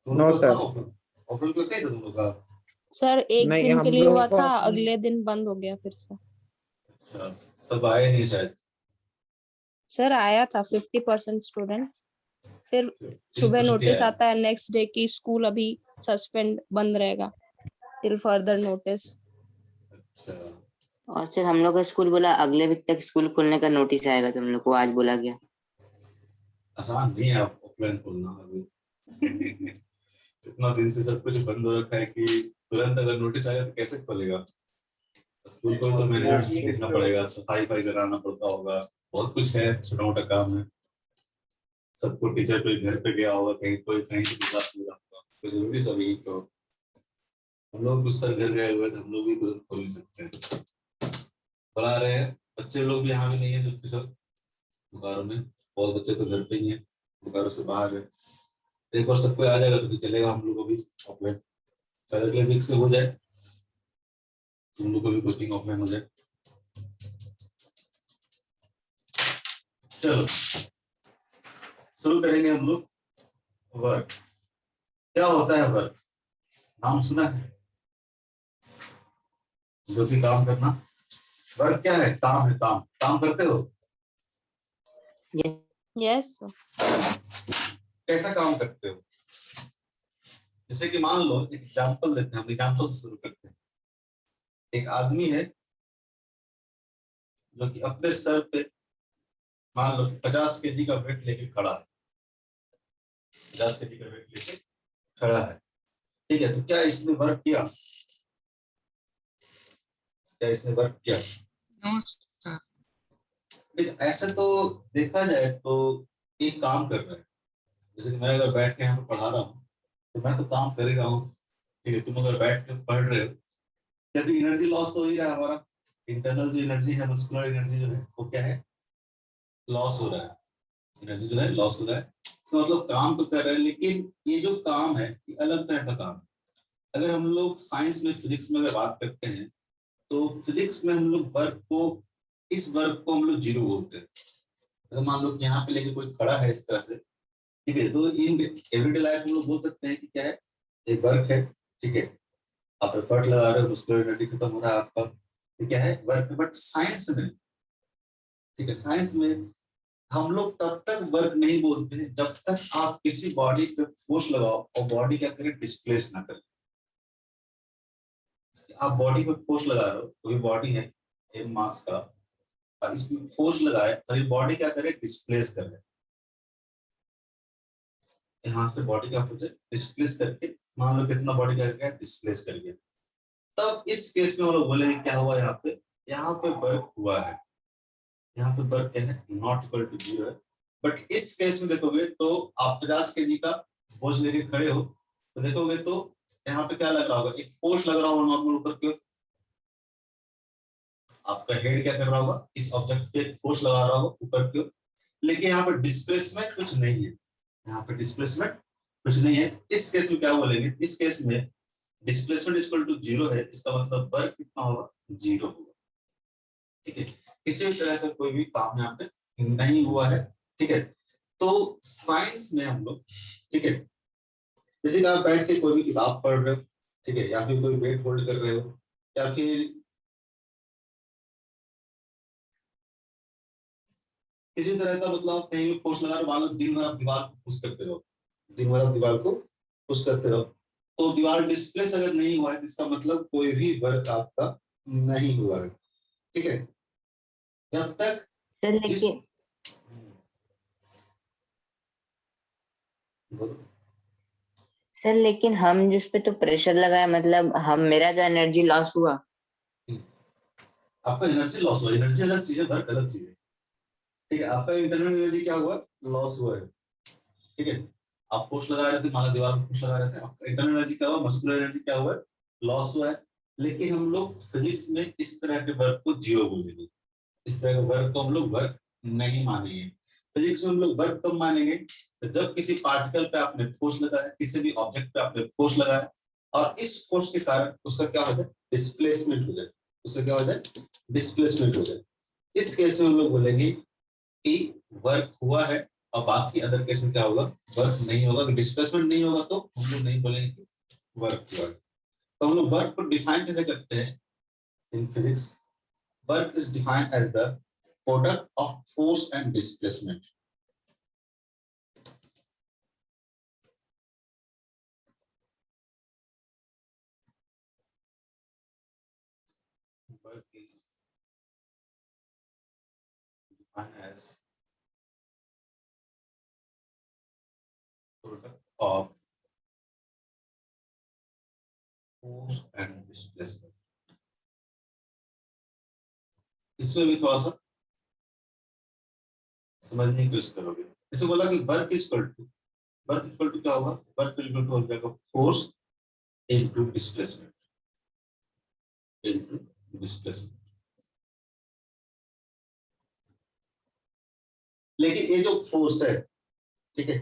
No sir. Offline class नहीं था तुम लोग का? सर एक नहीं, दिन हम के लिए लोग हुआ को था, अगले दिन बंद हो गया फिर से। अच्छा, सब आए नहीं शायद। सर आया था 50% स्टूडेंट, फिर सुबह 3% नोटिस आया। आता है नेक्स्ट डे की स्कूल अभी सस्पेंड बंद रहेगा टिल फर्दर नोटिस। अच्छा, और सर हम लोग का स्कूल बोला अगले वीक तक स्कूल खोलने का नोटिस आएगा, तो हम लोग को आज बोला गया। आसान नहीं है ऑफलाइन खोलना अभी। इतना दिन से सब कुछ बंद हो रखा है कि तुरंत अगर नोटिस आएगा तो कैसे खोलेगा? स्कूल को तो मैनेजमेंट देखना पड़ेगा, सफाई कराना पड़ता होगा, बहुत कुछ है, छोटा मोटा काम है। सबको टीचर कोई घर पे गया होगा, कहीं कोई कहीं से क्लास में होगा, तो जरूरी सब यही तो। हम लोग कुछ सर घर गए हुए थे, हम लोग भी तुरंत खोल नहीं सकते। पढ़ा रहे हैं बच्चे लोग भी, यहाँ भी नहीं है जबकि सब बुखारों में, बहुत बच्चे तो घर पे ही हैं, बुखारों से बाहर है। एक बार सबको आ जाएगा तो फिर चलेगा हम लोग को भी ऑफलाइन, शायद अगले वीक से हो जाए, तुम लोग को भी कोचिंग ऑफलाइन हो जाए। चलो शुरू करेंगे हम लोग। वर्क क्या होता है? वर्क नाम सुना है? जो भी काम करना, वर्क क्या है? काम है, काम काम करते हो? यस। कैसा काम करते हो? जैसे कि मान लो एक एग्जाम्पल देते हैं, हम एग्जाम्पल से शुरू करते हैं। एक आदमी है जो कि अपने सर पे मान लो 50 केजी का वेट लेके खड़ा है, 50 केजी का वेट लेके खड़ा है, ठीक है? तो क्या इसने वर्क किया? क्या इसने वर्क किया? लेकिन ऐसे तो देखा जाए तो एक काम कर रहा है। जैसे कि मैं अगर बैठ के यहाँ पे पढ़ा रहा हूँ तो मैं तो काम कर ही रहा हूँ, ठीक है? तुम अगर बैठ के पढ़ रहे हो, क्या तो एनर्जी लॉस तो हो ही रहा है हमारा। इंटरनल जो एनर्जी है, मस्कुलर एनर्जी जो है, वो क्या है? लॉस हो रहा है, एनर्जी जो है लॉस हो रहा है। तो मतलब काम तो कर रहे हैं, लेकिन ये जो काम है ये अलग तरह का काम है। अगर हम लोग साइंस में, फिजिक्स में अगर बात करते हैं तो फिजिक्स में हम लोग वर्क को, इस वर्क को हम लोग जीरो बोलते हैं। अगर मान लो यहाँ पे लेके कोई खड़ा है इस तरह से, ठीक है, तो इन एवरीडे लाइफ हम लोग बोल सकते हैं कि क्या है? एक वर्क है, ठीक है? आप एफर्ट लगा रहे हो, मस्कुलर एनर्जी खत्म हो रहा है आपका, ये क्या है? वर्क। बट साइंस में, ठीक है, साइंस में हम लोग तब तक वर्क नहीं बोलते हैं जब तक आप किसी बॉडी पे फोर्स लगाओ और बॉडी क्या करे? डिस्प्लेस ना करे। आप बॉडी पे फोर्स लगा रहे हो, कोई बॉडी है एक मास का, और इसमें फोर्स लगाए और ये बॉडी क्या करे? डिस्प्लेस करे। यहाँ से बॉडी का डिस्प्लेस करके, मान लो कितना बॉडी का क्या डिस्प्लेस कर गया, तब इस केस में हम लोग बोलेंगे क्या हुआ यहाँ पे? यहाँ पे वर्क हुआ है। यहाँ पे वर्क क्या है? नॉट इक्वल टू 0 है। बट इस केस में देखोगे तो आप 50 केजी का बोझ लेके खड़े हो, तो देखोगे तो यहाँ पे क्या लग रहा होगा? एक फोर्स लग रहा होगा नॉर्मल ऊपर की ओर। आपका हेड क्या कर रहा होगा? इस ऑब्जेक्ट पे फोर्स लगा रहा होगा ऊपर की ओर, लेकिन यहाँ पे डिस्प्लेसमेंट कुछ नहीं है। यहाँ पे डिस्प्लेसमेंट कुछ नहीं है। इस केस में क्या बोलेंगे? इस केस में डिस्प्लेसमेंट इक्वल टू 0 है, इसका मतलब वर्क कितना होगा? 0 होगा, ठीक है? किसी भी तरह का कोई भी काम यहाँ पे नहीं हुआ है, ठीक है? तो साइंस में हम लोग, ठीक है, जैसे कि आप बैठ के कोई भी किताब पढ़ रहे हो, ठीक है, या फिर कोई वेट होल्ड कर रहे हो, या फिर किसी तरह का मतलब कहीं भी फोर्स लगा रहे हो, मान लो दिन भर आप दीवार को पुश करते रहो, दिन भर आप दीवार को पुश करते रहो, तो दीवार डिस्प्लेस अगर नहीं हुआ है तो इसका मतलब कोई भी वर्क आपका नहीं हुआ है, ठीक है? जब तक सर लेकिन हम जिस पे तो प्रेशर लगाए, मतलब हम, मेरा तो एनर्जी लॉस हुआ। आपका एनर्जी लॉस हुआ, एनर्जी अलग चीज है, वर्क अलग चीज है, ठीक है? आपका इंटरनल एनर्जी क्या हुआ? लॉस हुआ है, ठीक है? आप फोर्स लगा रहे थे, माना दीवार को फोर्स लगा रहे थे, आपका इंटरनल एनर्जी क्या हुआ? मस्कुलर एनर्जी क्या हुआ? लॉस हुआ है। लेकिन हम लोग फिजिक्स में इस तरह के वर्क को जीरो बोलेंगे, इस तरह के वर्क को हम लोग वर्क नहीं मानेंगे। फिजिक्स में हम लोग वर्क कब मानेंगे? तो जब किसी पार्टिकल पे आपने फोर्स लगाया, किसी भी ऑब्जेक्ट पे आपने फोर्स लगाया, और इस फोर्स के कारण उसका क्या हो जाए? डिस्प्लेसमेंट हो जाए। उससे क्या हो जाए? डिस्प्लेसमेंट हो जाए। इस केस में हम लोग बोलेंगे कि वर्क हुआ है और बाकी अदर केस में क्या होगा, वर्क नहीं होगा। डिस्प्लेसमेंट नहीं होगा तो हम लोग नहीं बोलेंगे कि वर्क हुआ। तो हम लोग वर्क को डिफाइन कैसे करते हैं in physics? Work is defined as the product of force and displacement. Work is defined as product of force and displacement। इसमें भी थोड़ा सा समझने की कोशिश करोगे। जैसे बोला कि वर्क इक्वल टू क्या होगा? वर्क इक्वल टू हो जाएगा force into displacement, into displacement. लेकिन ये जो फोर्स है, ठीक है,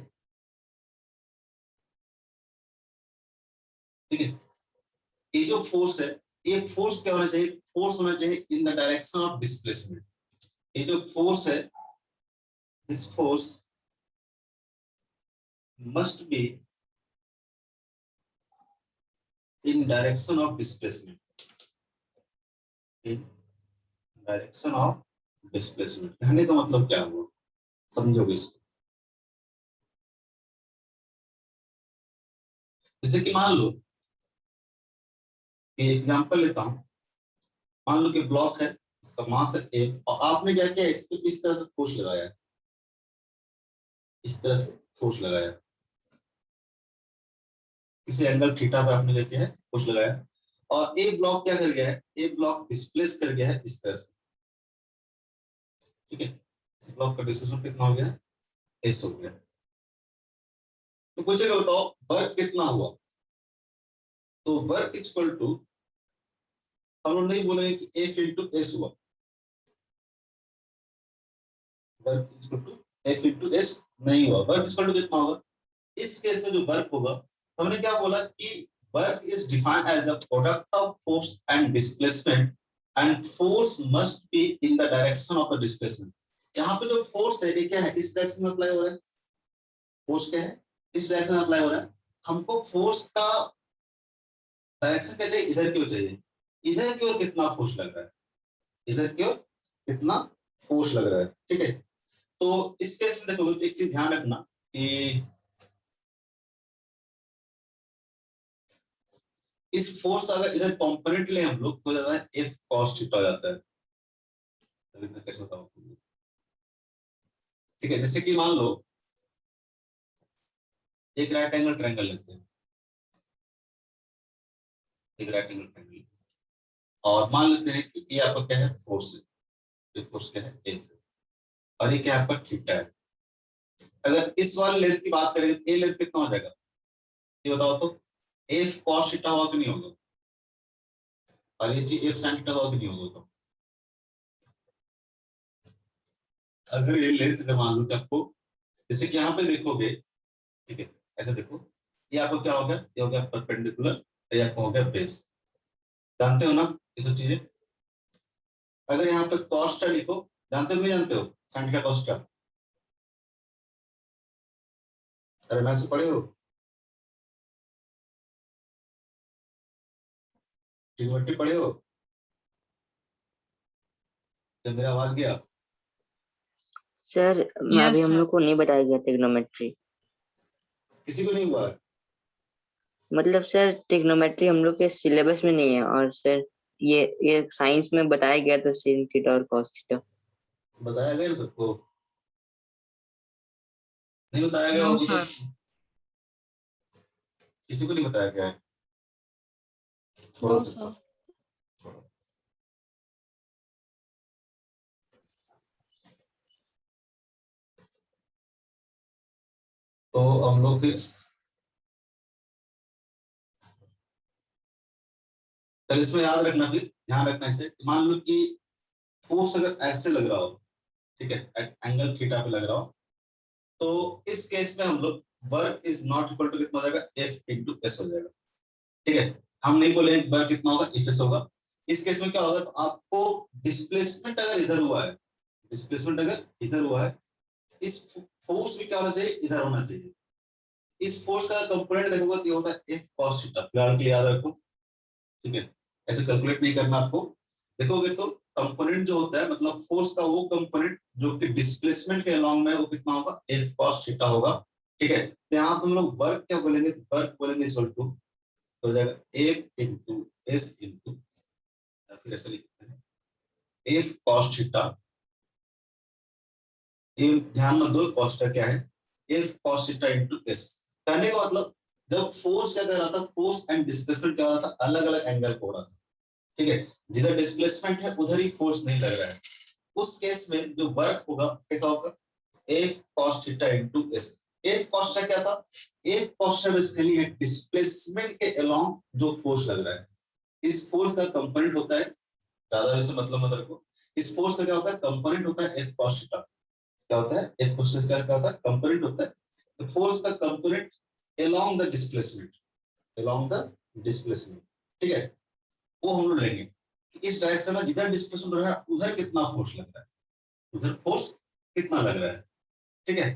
ठीक है, ये जो फोर्स है, ये फोर्स क्या होना चाहिए? फोर्स होना चाहिए इन द डायरेक्शन ऑफ डिस्प्लेसमेंट। ये जो फोर्स है, this force must be in direction of displacement, in direction of displacement. कहने का मतलब क्या हुआ, समझोगे इसको? जैसे कि मान लो, एग्जांपल लेता हूं, मान लो कि ब्लॉक है, इसका मास है A, और आपने क्या किया, इस पे इस तरह से फोर्स लगाया, इस तरह से फोर्स लगाया, किसी एंगल थीटा पे आपने लेके है फोर्स लगाया, और ए ब्लॉक क्या कर गया है? ए ब्लॉक डिस्प्लेस कर गया है इस तरह से, ठीक है। इस ब्लॉक का डिस्प्लेसमेंट कितना हो गया? एस हो गया। तो पूछेगा बताओ वर्क कितना हुआ? तो वर्क इक्वल टू, हम लोग नहीं बोलेंगे कि एफ इंटू एस हुआ, work equal to F into S नहीं हुआ। वर्क इक्वल टू कितना होगा? इस केस में जो वर्क होगा, हमने क्या बोला कि work is defined as the product of force and displacement, and force must be in the direction of the displacement. यहाँ पे जो फोर्स है ये क्या है? इस डायरेक्शन में अप्लाई हो रहा है। फोर्स क्या है? इस डायरेक्शन में अप्लाई हो रहा है। हमको फोर्स का डायरेक्शन क्या चाहिए? इधर की ओर चाहिए। इधर की ओर कितना फोर्स लग रहा है? इधर की ओर कितना फोर्स लग रहा है, ठीक है। तो इस केस में देखो, एक चीज ध्यान रखना कि इस फोर्स का अगर इधर कंपोनेंट ले हम लोग, तो ज्यादा है एफ कॉस थीटा हो जाता है। मैं कैसे बताऊं, ठीक है। जैसे कि मान लो एक राइट एंगल ट्रायंगल लेते हैं, एक राइट एंगल ट्रायंगल, और मान लेते हैं कि ये आपका क्या है? फोर्स है। ये फोर्स क्या है? एफ, और ये क्या आपका थीटा है। अगर इस वाले लेंथ की बात करें, ए लेंथ कितना हो जाएगा ये बताओ तो? एफ कॉस थीटा होगा कि नहीं होगा? और ये जी एफ साइन थीटा होगा कि नहीं होगा? तो अगर ये लेंथ का मान लो तो आपको, जैसे कि यहाँ पे देखोगे, ठीक है, ऐसे देखो, ये आपको क्या हो गया? ये हो गया परपेंडिकुलर, ये आपको हो गया बेस। जानते हो ना ये सब चीजें? अगर यहाँ पे कॉस थीटा लिखो, जानते हो नहीं जानते हो? साइन थीटा कॉस थीटा, अरे मैथ से पढ़े हो? ट्रिग्नोमेट्री पढ़े हो? जब मेरा आवाज गया, सर अभी हम लोग को नहीं बताया गया ट्रिग्नोमेट्री। किसी को नहीं हुआ है? मतलब सर ट्रिग्नोमेट्री हम लोग के सिलेबस में नहीं है, और सर ये साइंस में बताया गया था sin थीटा और cos थीटा। बताया गया ना सबको? नहीं बताया गया होगा तो किसी को नहीं बताया गया है? छोड़ो नो फिर सर। तो। तो हम लोग फिर तो इसमें याद रखना, फिर ध्यान रखना इससे, मान लो कि फोर्स अगर ऐसे लग रहा हो, ठीक है, एट एंगल थीटा पे लग रहा हो, तो इस केस में हम लोग work is not equal to कितना हो जाएगा? एफ इंटू एस हो जाएगा, ठीक है। हम नहीं बोले वर्क कितना होगा? एफ एस होगा। इस केस में क्या होगा? तो आपको डिस्प्लेसमेंट अगर इधर हुआ है, डिस्प्लेसमेंट अगर इधर हुआ है, इस फोर्स भी क्या होना चाहिए, इधर होना चाहिए। इस फोर्स का कंपोनेंट देखोगे तो ये होता है F cos थीटा, फिलहाल के लिए याद रखो, ठीक है, ऐसे कैलकुलेट नहीं करना आपको। देखोगे तो कंपोनेंट जो होता है मतलब फोर्स का वो कंपोनेंट जो कि डिस्प्लेसमेंट के अलोंग में, वो कितना होगा, F cos थीटा होगा, ठीक है। तो यहाँ हम लोग वर्क क्या बोलेंगे, वर्क बोलेंगे इक्वल टू, हो जाएगा F इंटू S इंटू, या फिर ऐसे लिखते हैं F cos थीटा, ये ध्यान में दो cos थीटा क्या है, F cos theta into S। कहने का मतलब जब फोर्स क्या कर रहा था, फोर्स एंड डिस्प्लेसमेंट क्या हो रहा था, अलग अलग एंगल हो रहा था, ठीक है। जिधर डिस्प्लेसमेंट है उधर ही फोर्स नहीं लग रहा है, उस केस में जो वर्क होगा कैसा होगा, F cos theta into S। F cos theta क्या था, F cos थीटा बेसिकली है डिस्प्लेसमेंट के अलोंग जो फोर्स लग रहा है, इस फोर्स का कंपोनेंट होता है, ज्यादा वैसे मतलब मत रखो, इस फोर्स का क्या होता है, कंपोनेंट होता है F cos थीटा। क्या होता है, F cos थीटा क्या होता है, कंपोनेंट होता है, तो फोर्स का component along the displacement, along the displacement, ठीक है, वो हम लोग लेंगे। इस डायरेक्शन में जिधर डिस्प्लेसमेंट हो रहा है उधर कितना फोर्स लग रहा है, उधर फोर्स कितना लग रहा है, ठीक है।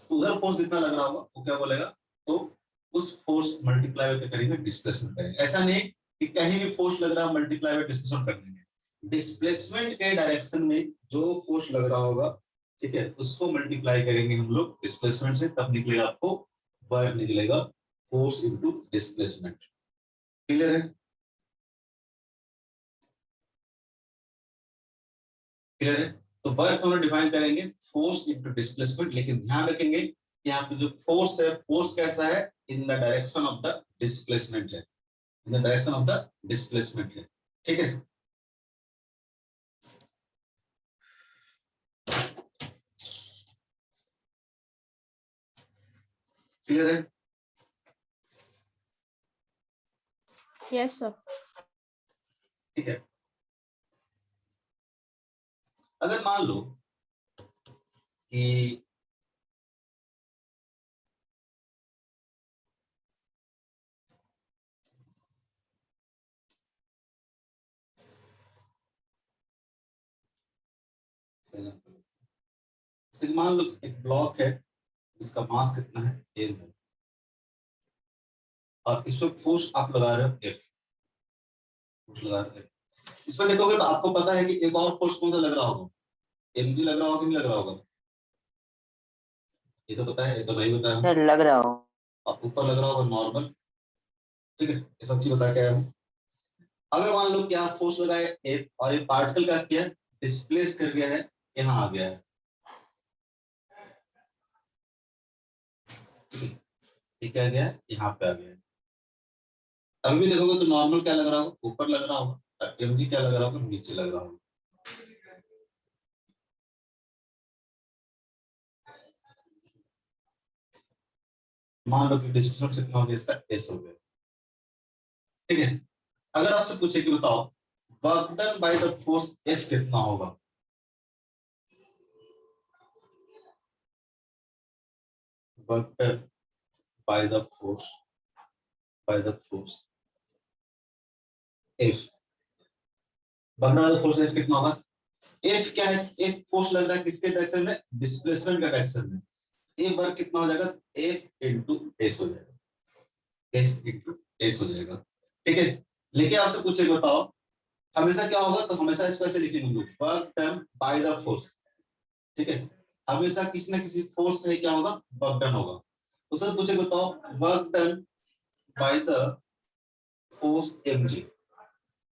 तो उधर फोर्स जितना लग रहा होगा वो क्या बोलेगा, तो उस फोर्स मल्टीप्लाई करेंगे डिस्प्लेसमेंट करेंगे। ऐसा नहीं कि कहीं भी फोर्स लग रहा है मल्टीप्लाई डिस्प्लेसमेंट कर देंगे, डिस्प्लेसमेंट के डायरेक्शन में जो फोर्स लग रहा होगा, ठीक है, उसको मल्टीप्लाई करेंगे हम लोग डिस्प्लेसमेंट से, तब निकलेगा आपको वर्क, निकलेगा फोर्स इनटू डिस्प्लेसमेंट। क्लियर है, क्लियर है। तो वर्क हम लोग डिफाइन करेंगे फोर्स इनटू डिस्प्लेसमेंट, लेकिन ध्यान रखेंगे कि यहाँ पे जो फोर्स है, फोर्स कैसा है, in the direction of the displacement है, in the direction of the displacement है, ठीक है। क्लियर है, यस सर। ठीक है। अगर मान लो कि मान लो एक ब्लॉक है जिसका मास कितना है, m है, और इस पर फोर्स आप लगा रहे हो F, फोर्स लगा रहे हो F। इसमें देखोगे तो आपको पता है कि एक और फोर्स कौन सा लग रहा होगा, mg लग रहा होगा कि नहीं लग रहा होगा, ये तो पता है, ये तो नहीं बताया हूँ। सर लग रहा हो। और ऊपर लग रहा होगा नॉर्मल, ठीक है, ये सब चीज बता के आया हूँ। अगर मान लो क्या फोर्स लगाया F और ये पार्टिकल का किया डिस्प्लेस कर गया है, यहाँ आ गया है, ठीक है, गया यहाँ पे आ गया है। अभी भी देखोगे तो नॉर्मल क्या लग रहा होगा, ऊपर लग रहा होगा, mg क्या लग रहा होगा, नीचे लग रहा होगा। मान लो कि डिस्टेंस कितना हो गया इसका, s हो गया, ठीक है। अगर आपसे पूछे कि बताओ work done by the force F कितना होगा, work done by the force, by the force F, work done by the force F कितना होगा, F क्या है, एक फोर्स लग रहा है किसके डायरेक्शन में, डिस्प्लेसमेंट के डायरेक्शन में, ये वर्क कितना हो जाएगा, F इंटू S हो जाएगा, F इंटू S हो जाएगा, ठीक है। लेकिन आपसे पूछे बताओ हमेशा क्या होगा, तो हमेशा इसको ऐसे लिखेंगे हम लोग, work done by the force, ठीक है, हमेशा किसी ना किसी फोर्स से क्या होगा, वर्क डन होगा। तो सर पूछे बताओ work done by the force mg,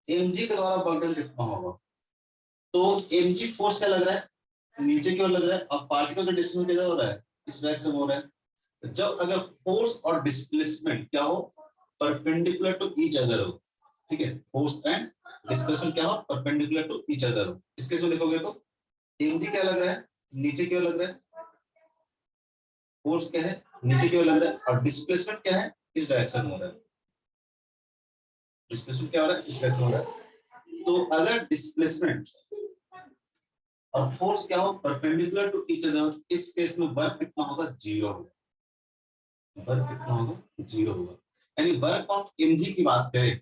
mg के द्वारा वर्क डन कितना होगा, तो mg फोर्स क्या लग रहा है, नीचे की ओर लग रहा है, और पार्टिकल का डिस्प्लेसमेंट किधर हो रहा है, इस डायरेक्शन में हो रहा है। जब अगर फोर्स और डिस्प्लेसमेंट क्या हो, परपेंडिकुलर टू ईच अदर हो, ठीक है, फोर्स एंड डिस्प्लेसमेंट क्या हो, परपेंडिकुलर टू ईच अदर हो, इस केस में देखोगे तो mg क्या लग रहा है, नीचे की ओर लग रहा है, फोर्स क्या है, नीचे की ओर लग रहा है, और डिस्प्लेसमेंट क्या है, इस डायरेक्शन में हो रहा है, डिस्प्लेसमेंट क्या हो रहा है, इस डायरेक्शन में हो रहा है। तो अगर डिस्प्लेसमेंट और फोर्स क्या हो, परपेंडिकुलर टू ईच अदर, इस केस में वर्क कितना होगा, जीरो होगा, वर्क कितना होगा, जीरो होगा। यानी वर्क ऑफ mg की बात करें,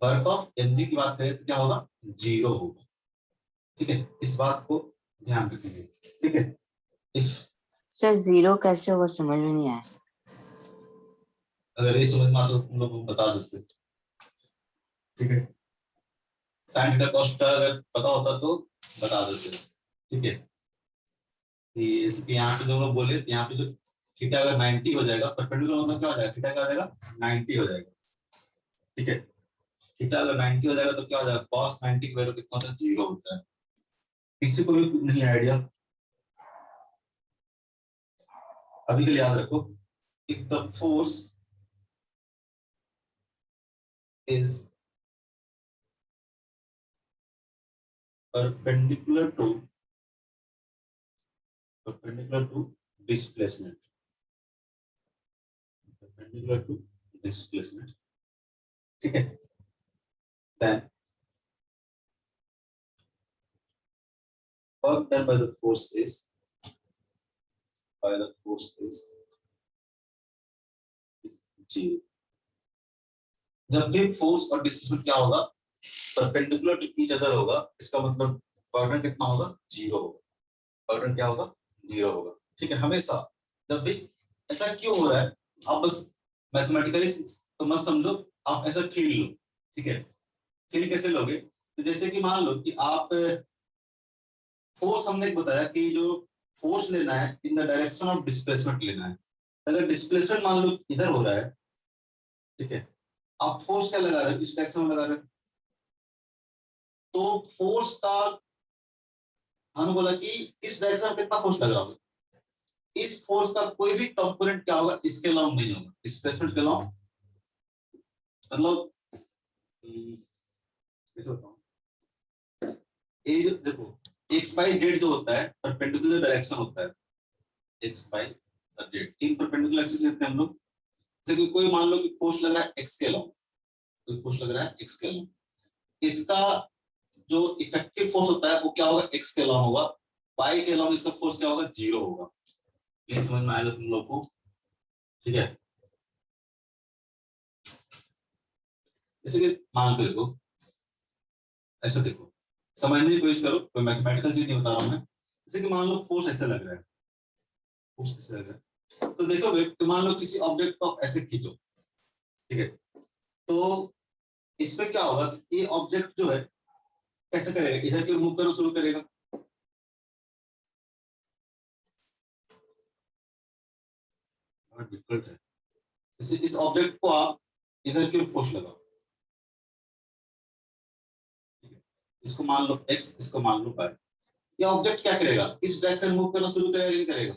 वर्क ऑफ mg की बात करें तो क्या होगा, जीरो होगा, ठीक है, इस बात को ध्यान रखेंगे, ठीक है। इफ सर जीरो कैसे होगा समझ में नहीं आया। अगर ये समझ में आता तो तुम लोग को बता सकते, ठीक है। साइन थीटा कॉस थीटा अगर पता होता तो बता देते, ठीक है। इसके यहाँ पे जो लोग बोले, यहाँ पे जो थीटा अगर 90 हो जाएगा, परपेंडिकुलर मतलब क्या हो जाएगा, थीटा क्या हो जाएगा 90 हो जाएगा, ठीक है। थीटा अगर 90 हो जाएगा तो क्या हो जाएगा, cos 90 की वैल्यू कितना होता है, 0 होता है। किसी को भी नहीं आइडिया, अभी के लिए याद रखो, if the force is perpendicular to displacement, perpendicular to displacement, ठीक है। then work done by the force is zero। जब भी फोर्स और डिस्प्लेसमेंट क्या होगा, परपेंडिकुलर टू ईच अदर होगा, इसका मतलब वर्क डन कितना होगा, 0 होगा। वर्क डन क्या होगा, 0 होगा, ठीक है। हमेशा जब भी ऐसा क्यों हो रहा है, आप बस मैथमेटिकली तो मत समझो, आप ऐसा फील लो, ठीक है। फील कैसे लोगे, तो जैसे कि मान लो कि आप फोर्स, हमने बताया कि जो फोर्स लेना है in the direction of displacement लेना है। अगर डिस्प्लेसमेंट मान लो इधर हो रहा है, ठीक है, आप फोर्स क्या लगा रहे हो, इस डायरेक्शन में लगा रहे हो, तो फोर्स का हमने बोला कि इस डायरेक्शन में कितना फोर्स लग रहा होगा, इस फोर्स का कोई भी कंपोनेंट क्या होगा, इसके अलावा नहीं होगा, डिस्प्लेसमेंट के अलावा। मतलब कैसे बताऊं, ये जो देखो एक्स बाई जेड जो होता है परपेंडिकुलर डायरेक्शन होता है, एक्स बाई जेड, तीन परपेंडिकुलर एक्सिस लेते हैं हम लोग। जैसे कि कोई मान लो कि फोर्स लग रहा है एक्स के अलावा, कोई फोर्स लग रहा है एक्स के अलावा, इसका जो इफेक्टिव फोर्स होता है वो क्या होगा, एक्स के अलावा होगा, वाई के अलावा इसका फोर्स क्या होगा, 0 होगा। ये समझ में आएगा तुम लोग को, ठीक है। जैसे कि मान के देखो, ऐसे देखो, समझने की कोशिश करो, कोई मैथमेटिकल चीज नहीं बता रहा हूं मैं। जैसे कि मान लो फोर्स ऐसे लग रहा है, फोर्स ऐसे लग रहा है, तो देखोगे कि मान लो किसी ऑब्जेक्ट को आप ऐसे खींचो, ठीक है, तो इसमें क्या होगा, ये ऑब्जेक्ट जो है कैसे करेगा, इधर की मूव करना शुरू करेगा, बहुत डिफिकल्ट है। जैसे इस ऑब्जेक्ट को आप इधर की फोर्स लगाओ, इसको मान लो x, इसको मान लो y, ये ऑब्जेक्ट क्या करेगा, इस डायरेक्शन मूव करना शुरू करेगा, नहीं करेगा,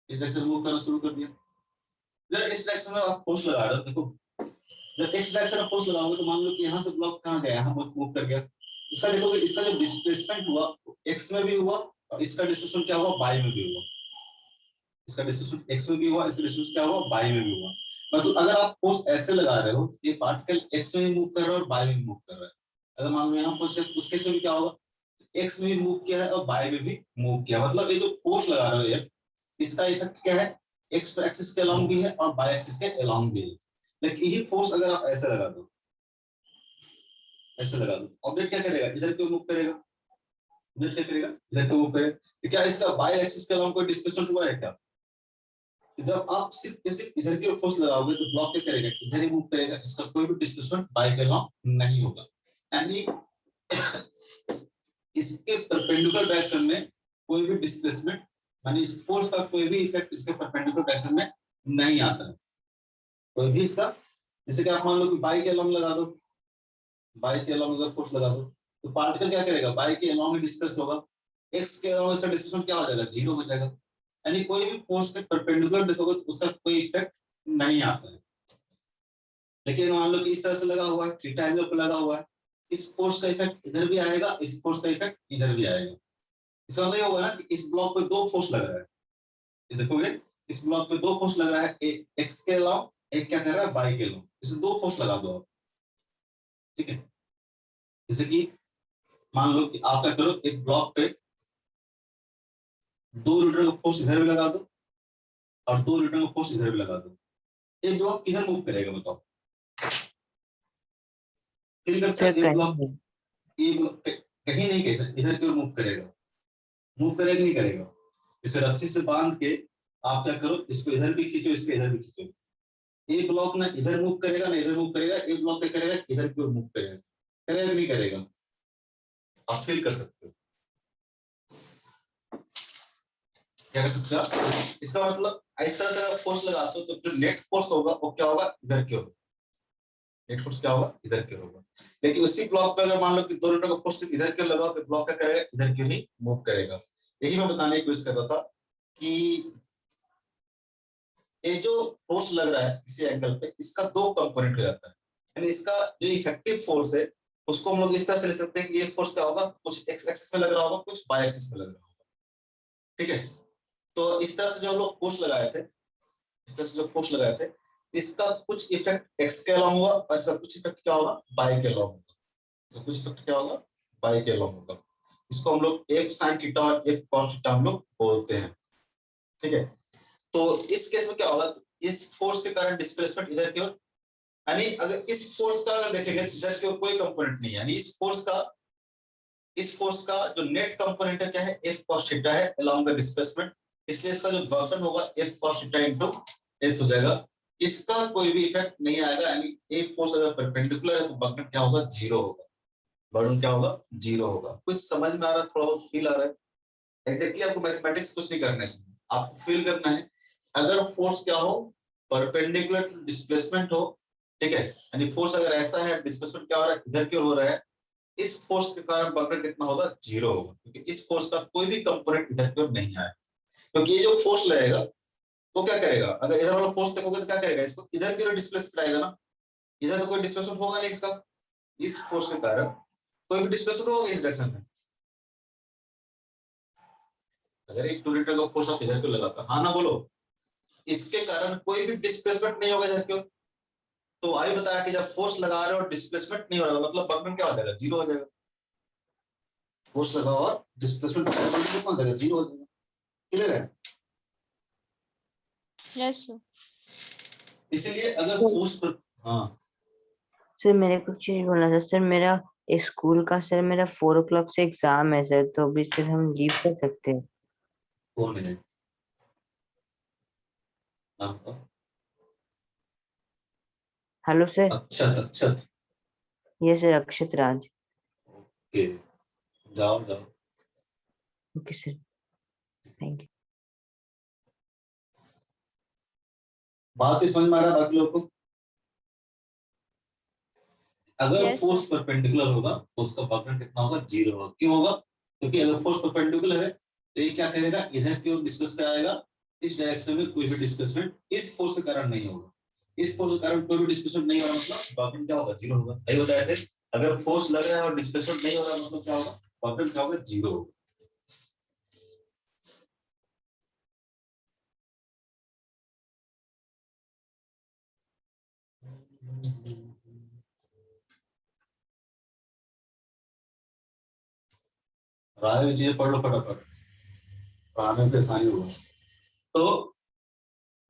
इस डायरेक्शन मूव करना शुरू कर दिया। जब इस डायरेक्शन में आप फोर्स लगा रहे हो, देखो जब x डायरेक्शन में फोर्स लगाओगे तो मान लो कि यहाँ से ब्लॉक कहाँ गया, यहाँ मूव कर गया, इसका देखोगे इसका जो डिस्प्लेसमेंट हुआ x में भी हुआ और इसका डिस्प्लेसमेंट क्या हुआ, y में भी हुआ, इसका डिस्प्लेसमेंट x में भी हुआ, इसका डिस्प्लेसमेंट क्या हुआ, y में भी हुआ। मतलब अगर आप फोर्स ऐसे लगा रहे हो, ये पार्टिकल x में भी मूव कर रहा है और y में भी मूव कर रहा है। अगर मान लो यहाँ फोर्स, उस केस में भी क्या होगा, एक्स में भी मूव किया है और वाई में भी मूव किया, मतलब ये जो फोर्स लगा रहे हो यार, इसका इफेक्ट क्या है, एक्स एक्सिस के अलोंग भी है और वाई एक्सिस के अलोंग भी है। लेकिन यही फोर्स अगर आप ऐसे लगा दो, ऐसे लगा दो, ऑब्जेक्ट क्या करेगा, इधर क्यों मूव करेगा, ऑब्जेक्ट क्या करेगा, इधर क्यों मूव करेगा, तो क्या इसका वाई एक्सिस के अलोंग कोई डिस्प्लेसमेंट हुआ है क्या। जब आप सिर्फ जैसे इधर की फोर्स लगाओगे तो ब्लॉक क्या करेगा, इधर ही मूव करेगा, इसका कोई भी डिस्प्लेसमेंट वाई के अलोंग नहीं होगा। यानी इसके परपेंडिकुलर डायरेक्शन में कोई भी डिस्प्लेसमेंट, यानी इस फोर्स का कोई भी इफेक्ट इसके परपेंडिकुलर डायरेक्शन में नहीं आता है, कोई भी इसका। जैसे कि आप मान लो कि बाई के अलोंग लगा दो, बाई के अलोंग अगर फोर्स लगा दो तो पार्टिकल क्या करेगा, बाई के अलोंग डिस्प्लेस होगा, एक्स के अलोंग इसका डिस्प्लेसमेंट क्या हो जाएगा, 0 हो जाएगा। यानी कोई भी फोर्स के परपेंडिकुलर देखोगे तो उसका कोई इफेक्ट नहीं आता है। लेकिन मान लो कि इस तरह से लगा हुआ है, थीटा एंगल पर लगा हुआ है, इस फोर्स का इफेक्ट इधर भी आएगा, इस फोर्स का इफेक्ट इधर भी आएगा। इसका मतलब ये होगा ना कि इस ब्लॉक पे दो फोर्स लग रहा है, ये देखोगे इस ब्लॉक पे दो फोर्स लग रहा है, एक एक्स के अलावा, एक क्या कर रहा है, वाई के अलावा, इसे दो फोर्स लगा दो आप, ठीक है। जैसे कि मान लो कि आप क्या करो, एक ब्लॉक पे दो न्यूटन का फोर्स इधर भी लगा दो और दो न्यूटन का फोर्स इधर भी लगा दो, एक ब्लॉक किधर मूव करेगा बताओ, फील करता है, एक ब्लॉक कहीं नहीं कह सकते, इधर क्यों मूव करेगा, मूव करेगा नहीं करेगा, इसे रस्सी से बांध के आप क्या करो, इसको इधर भी खींचो, इसको इधर भी खींचो। एक ब्लॉक ना इधर मूव करेगा ना इधर मूव करेगा, एक ब्लॉक क्या करेगा, इधर की ओर मूव करेगा। करेगा नहीं करेगा? आप फील कर सकते हो, क्या कर सकते हो आप? इसका मतलब इस तरह से फोर्स लगाते हो तो जो नेट फोर्स होगा वो क्या होगा, इधर की ओर। नेट फोर्स क्या होगा, इधर की ओर होगा। लेकिन उसी ब्लॉक पे अगर मान लो कि दो न्यूटन का फोर्स सिर्फ इधर की ओर लगाओ तो ब्लॉक क्या करेगा, इधर की ओर ही मूव करेगा। यही मैं बताने की कोशिश कर रहा था कि ये जो फोर्स लग रहा है इसी एंगल पे, इसका दो कंपोनेंट हो जाता है। यानी इसका जो इफेक्टिव फोर्स है उसको हम लोग इस तरह से ले सकते हैं कि ये फोर्स क्या होगा, कुछ एक्स एक्सिस में लग रहा होगा, कुछ वाई एक्सिस में लग रहा होगा। ठीक है, तो इस तरह से जो हम लोग फोर्स लगाए थे, इस तरह से जो फोर्स लगाए थे, इसका कुछ इफेक्ट एक्स के अलॉन्ग होगा और इसका कुछ इफेक्ट क्या होगा, वाई के अलॉन्ग होगा। तो कुछ इफेक्ट क्या होगा, वाई के अलॉन्ग होगा। इसको हम लोग एफ साइन थीटा और एफ कॉस थीटा हम लोग बोलते हैं। ठीक है, तो इस केस में क्या होगा, इस फोर्स के कारण डिस्प्लेसमेंट इधर की ओर, यानी अगर इस फोर्स का अगर देखेंगे इधर की ओर कोई कंपोनेंट नहीं है, यानी इस फोर्स का जो नेट कंपोनेंट है क्या है, एफ कॉस थीटा है अलोंग द डिस्प्लेसमेंट। इसलिए इसका जो वर्क होगा F cos theta into S हो जाएगा। इसका कोई भी इफेक्ट नहीं आएगा, यानी एक फोर्स अगर परपेंडिकुलर है तो बर्डन क्या होगा, जीरो होगा। बर्डन क्या होगा, जीरो होगा। कुछ समझ में आ रहा है, थोड़ा बहुत फील आ रहा है? एग्जैक्टली आपको मैथमेटिक्स कुछ नहीं करना है इसमें, आपको फील करना है। अगर फोर्स क्या हो, परपेंडिकुलर टू डिस्प्लेसमेंट हो, ठीक है, यानी फोर्स अगर ऐसा है, डिस्प्लेसमेंट क्या हो रहा है, इधर की ओर हो रहा है, इस फोर्स के कारण बर्डन कितना होगा, जीरो होगा, क्योंकि इस फोर्स का कोई भी कंपोनेंट इधर की ओर नहीं आया। क्योंकि ये जो फोर्स लगेगा वो क्या करेगा, अगर इधर वाला फोर्स देखोगे तो क्या करेगा, इसको इधर की ओर डिस्प्लेस कराएगा ना। इधर तो कोई डिस्प्लेसमेंट होगा नहीं इसका, इस फोर्स के कारण कोई भी डिस्प्लेसमेंट होगा इस डायरेक्शन में। अगर एक 2 न्यूटन का फोर्स आप इधर को लगाता, हाँ ना बोलो, इसके कारण कोई भी डिस्प्लेसमेंट नहीं होगा इधर की ओर। तो आई बताया कि जब फोर्स लगा रहे हो और डिस्प्लेसमेंट नहीं हो रहा, मतलब बर्डन क्या हो जाएगा, जीरो हो जाएगा। फोर्स लगाओ और डिस्प्लेसमेंट कितना हो जाएगा, जीरो हो जाएगा। क्लियर है? Yes sir. इसीलिए अगर फोर्स पर, हाँ सर मेरे को चीज बोलना था सर, मेरा स्कूल का सर मेरा 4 o'clock से एग्जाम है सर, तो अभी सर हम लीव कर सकते हैं? कौन है, नाम बताओ। Hello sir. अक्षत, अक्षत, ये सर अक्षत राज। ओके, जाओ जाओ। Okay sir, thank you. बात ही समझ में आ रहा है बाकी लोगों को? अगर यस फोर्स सर। परपेंडिकुलर होगा तो उसका बर्डन कितना होगा, जीरो होगा। क्यों होगा, क्योंकि अगर फोर्स परपेंडिकुलर है तो ये क्या करेगा, इधर की ओर डिस्प्लेस कराएगा, इस डायरेक्शन में कोई भी डिस्प्लेसमेंट इस फोर्स के कारण नहीं होगा। इस फोर्स के कारण कोई भी डिस्प्लेसमेंट नहीं हो रहा, मतलब बर्डन क्या होगा, जीरो होगा। यही बताए थे, अगर फोर्स लग रहा है और डिस्प्लेसमेंट नहीं हो रहा मतलब क्या होगा, बर्डन क्या होगा, जीरो होगा। राय में चीजें पढ़ लो फटाफट, पढ़ाने में आसानी होगा। तो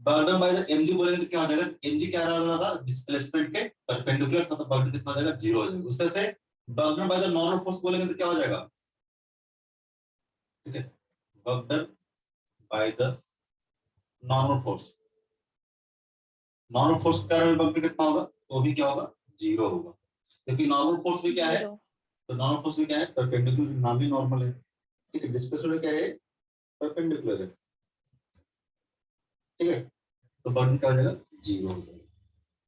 बर्डन बाय द mg बोलेंगे तो क्या हो जाएगा, mg क्या रहा था, डिस्प्लेसमेंट के परपेंडिकुलर था, तो बर्डन कितना हो जाएगा, जीरो हो जाएगा। उस तरह से burden by the normal force बोलेंगे तो क्या हो जाएगा, ठीक है, burden by the normal force, normal force के कारण बर्डन कितना होगा, तो भी क्या होगा, जीरो होगा। क्योंकि नॉर्मल फोर्स भी क्या है, जीरो। तो नॉर्मल फोर्स भी क्या है, परपेंडिकुलर, नाम ही नॉर्मल है। ठीक है, डिस्प्लेसमेंट क्या है, परपेंडिकुलर है। ठीक है, तो बर्डन क्या हो जाएगा, जीरो हो जाएगा।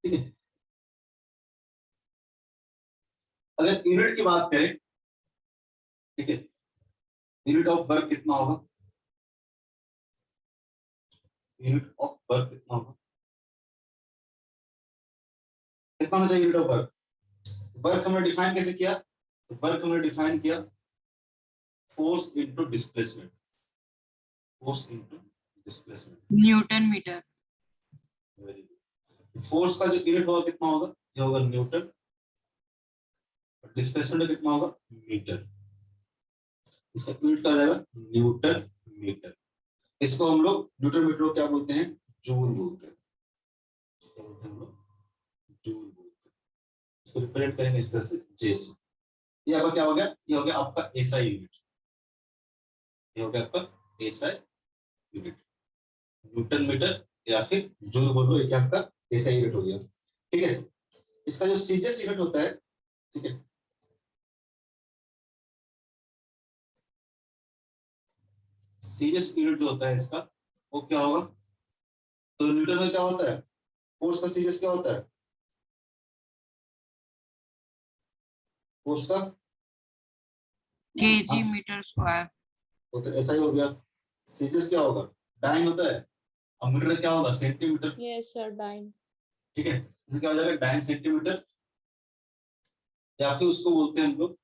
ठीक है, अगर यूनिट की बात करें, ठीक है, यूनिट ऑफ वर्क कितना होगा, यूनिट ऑफ वर्क कितना होगा, कितना होना चाहिए यूनिट ऑफ वर्क। वर्क हमने डिफाइन कैसे किया, तो वर्क हमने डिफाइन किया force into displacement, force into displacement, newton metre. Very good. Force का जो यूनिट होगा कितना होगा, ये होगा न्यूटन, डिस्प्लेसमेंट कितना होगा, मीटर। इसका यूनिट क्या हो जाएगा, न्यूटन मीटर। इसको हम लोग न्यूटन मीटर को क्या बोलते हैं, जूल बोलते हैं। क्या बोलते हैं हम लोग, जूल बोलते हैं। इसको रिप्रेजेंट करेंगे इस तरह से, जे से। ये आपका क्या हो गया, ये हो गया आपका एसआई यूनिट, ये हो गया आपका एसआई यूनिट, न्यूटन मीटर या फिर जूल बोलो, एक आपका ऐसा यूनिट हो गया। ठीक है, इसका जो सीजीएस यूनिट होता है, ठीक है, सीजीएस यूनिट जो होता है इसका वो क्या होगा, तो न्यूटन में क्या होता है, फोर्स का सीजीएस क्या होता है, फोर्स का केजी मीटर स्क्वायर। तो ऐसा ही हो गया। सीजीएस क्या होगा, डाइन होता है, और मीटर क्या होगा, सेंटीमीटर। Yes sir, dine. ठीक है, इससे क्या हो जाएगा, डाइन सेंटीमीटर, या फिर उसको बोलते हैं हम लोग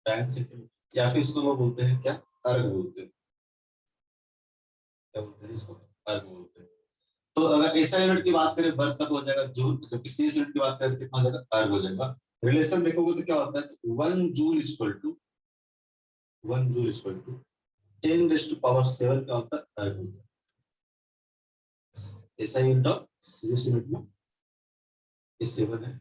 डाइन सेंटीमीटर, या फिर इसको लोग बोलते हैं क्या, अर्ग बोलते हैं, क्या बोलते हैं इसको, अर्ग बोलते हैं। तो अगर ऐसा यूनिट की बात करें वर्क का तो हो जाएगा जूल, जबकि सीजीएस यूनिट की बात करें तो कितना हो जाएगा, अर्ग हो जाएगा। रिलेशन देखोगे तो क्या होता है, तो 1 joule equal to 1 joule equal to 10 raise to power 7 क्या होता है, अर्ग होता है। ऐसा यूनिट ऑफ सीजीएस यूनिट में ये 7 है,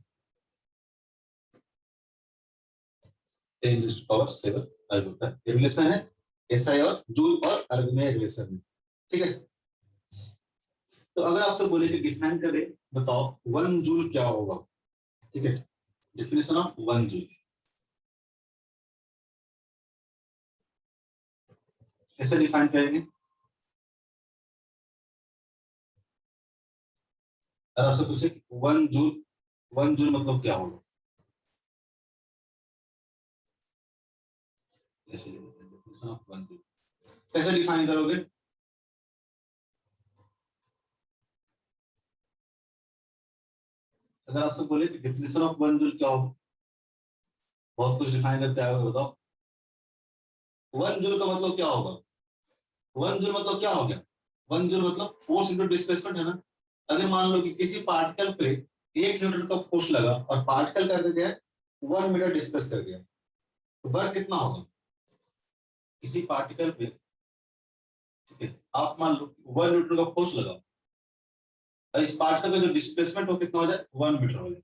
10 रेज़ टू पावर 7 अर्ग होता है। ये रिलेशन है एसआई और जूल और अर्ग में रिलेशन है। ठीक है, तो अगर आपसे बोले कि डिफाइन करें, बताओ 1 जूल क्या होगा। ठीक है, डेफिनेशन ऑफ 1 जूल कैसे डिफाइन करेंगे, अगर आपसे पूछे 1 जूल, 1 जूल मतलब क्या होगा, कैसे डेफिनेशन ऑफ 1 जूल कैसे डिफाइन करोगे, अगर आपसे बोले कि डेफिनेशन ऑफ 1 जूल क्या होगा, बहुत कुछ डिफाइन करते आए हो, बताओ 1 जूल का मतलब क्या होगा, 1 जूल मतलब क्या हो गया, 1 जूल मतलब फोर्स इनटू डिस्प्लेसमेंट है ना। अगर मान लो कि किसी पार्टिकल पे 1 न्यूटन का फोर्स लगा और पार्टिकल कर गया 1 मीटर डिस्प्लेस कर गया, तो वर्क कितना होगा किसी पार्टिकल पे। ठीक है, आप मान लो 1 न्यूटन का फोर्स लगा और इस पार्टिकल का जो डिस्प्लेसमेंट हो कितना हो जाए, 1 मीटर हो जाए,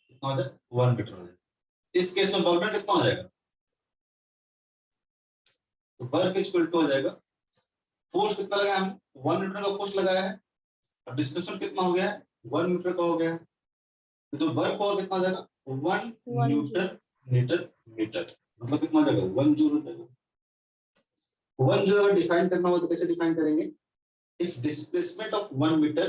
कितना हो जाए, 1 मीटर हो जाए। इस केस में वर्क कितना हो जाएगा, तो वर्क इक्वल टू हो जाएगा, फोर्स कितना लगाया हम 1 न्यूटन का फोर्स लगाया है और डिस्प्लेसमेंट कितना हो गया है, 1 मीटर का हो गया है, तो जो वर्क होगा कितना हो जाएगा, 1 न्यूटन मीटर मीटर, मतलब कितना हो जाएगा, 1 जूल हो जाएगा। 1 जूल अगर डिफाइन करना हो तो कैसे डिफाइन करेंगे, if displacement of 1 meter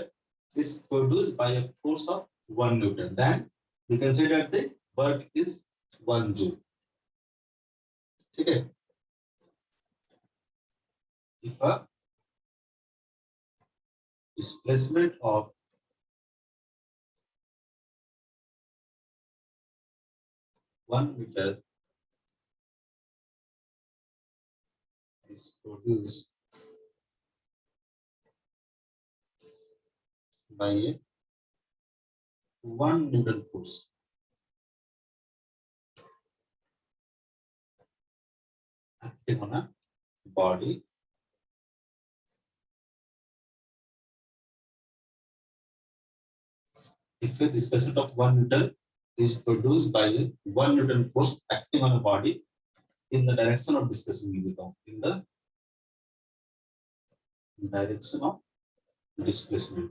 is produced by a force of 1 newton, then we consider the work is 1 joule. ठीक है, if a displacement of 1 meter is produced by a 1 newton force, acting on a body if a displacement of 1 meter is produced by a 1 newton force acting on a body in the direction of displacement, in the direction of displacement.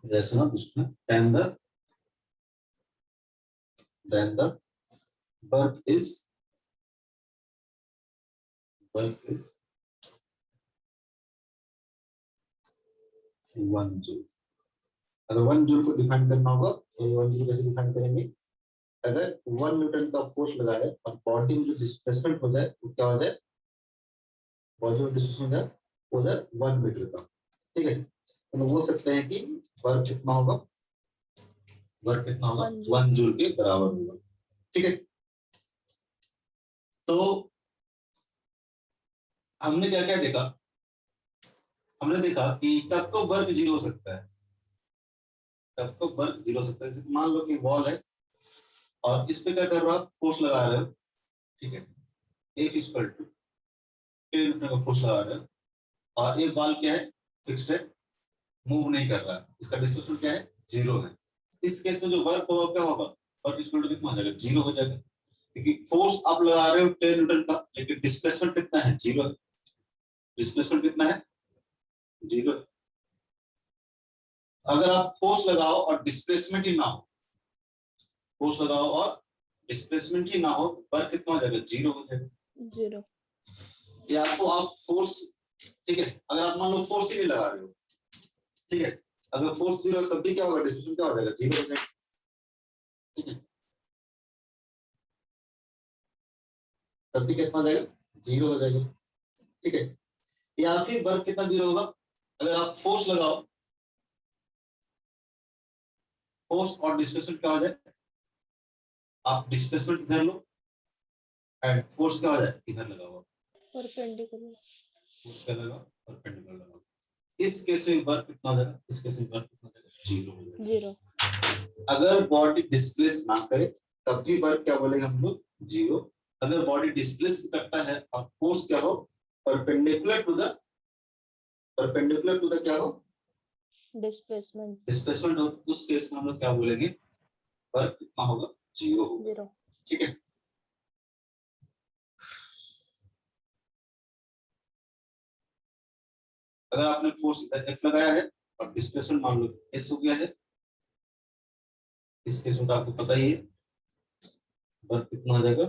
Direction of displacement, then the work is 1 joule. अगर 1 joule को define करना होगा तो 1 joule कैसे define करेंगे, अगर 1 Newton का force लगा है और बॉडी में जो डिस्प्लेसमेंट हो जाए तो क्या हो जाए, बॉडी में डिस्प्लेसमेंट हो जाए 1 मीटर का। ठीक है, तो हम बोल सकते हैं कि वर्क कितना होगा, वर्क कितना होगा, 1 जूल के बराबर होगा। ठीक है, तो हमने क्या क्या देखा, हमने देखा कि कब को वर्क जीरो हो सकता है, कब को वर्क जीरो हो सकता है। जैसे मान लो कि वॉल है और इस पे क्या कर रहे हो आप, फोर्स लगा रहे हो। ठीक है, F इक्वल टू 10 न्यूटन का फोर्स लगा रहे हो और ये वॉल क्या है, फिक्स्ड है, मूव नहीं कर रहा है, इसका डिस्प्लेसमेंट क्या है, जीरो है। इस केस में जो वर्क होगा क्या होगा, वर्क इक्वल टू कितना हो जाएगा, 0 हो जाएगा, क्योंकि फोर्स आप लगा रहे हो 10 न्यूटन का, लेकिन डिस्प्लेसमेंट कितना है, 0 है। डिस्प्लेसमेंट कितना है, 0। अगर आप फोर्स लगाओ और डिस्प्लेसमेंट ही ना हो, फोर्स लगाओ और डिस्प्लेसमेंट ही ना हो, तो वर्क कितना हो जाएगा, 0 हो जाएगा। 0 या तो आप फोर्स, ठीक है, अगर आप मान लो फोर्स ही नहीं लगा रहे हो, ठीक है, अगर फोर्स 0 है तब भी क्या होगा, डिस्प्लेसमेंट क्या हो जाएगा, 0 हो जाएगा, ठीक है, तब भी कितना हो जाएगा, 0 हो जाएगा, ठीक है। या फिर वर्क कितना 0 होगा, अगर आप फोर्स लगाओ, फोर्स और डिस्प्लेसमेंट क्या हो जाए, आप डिस्प्लेसमेंट इधर लो एंड फोर्स क्या हो जाए, इधर लगा हुआ, परपेंडिकुलर फोर्स क्या लगा, परपेंडिकुलर लगा। इस केस में वर्क कितना हो जाएगा, इस केस में वर्क कितना हो जाएगा, 0 हो जाएगा। 0 अगर बॉडी डिस्प्लेस ना करे तब भी वर्क क्या बोलेंगे हम लोग, 0। अगर बॉडी डिस्प्लेस करता है और फोर्स क्या हो, परपेंडिकुलर टू द क्या हो, डिस्प्लेसमेंट हो, उस केस में हम लोग क्या बोलेंगे, वर्क कितना होगा, 0 होगा, 0 ठीक है। अगर आपने फोर्स F लगाया है और डिस्प्लेसमेंट मान लो S हो गया है, इस केस में तो आपको पता ही है वर्क कितना हो जाएगा,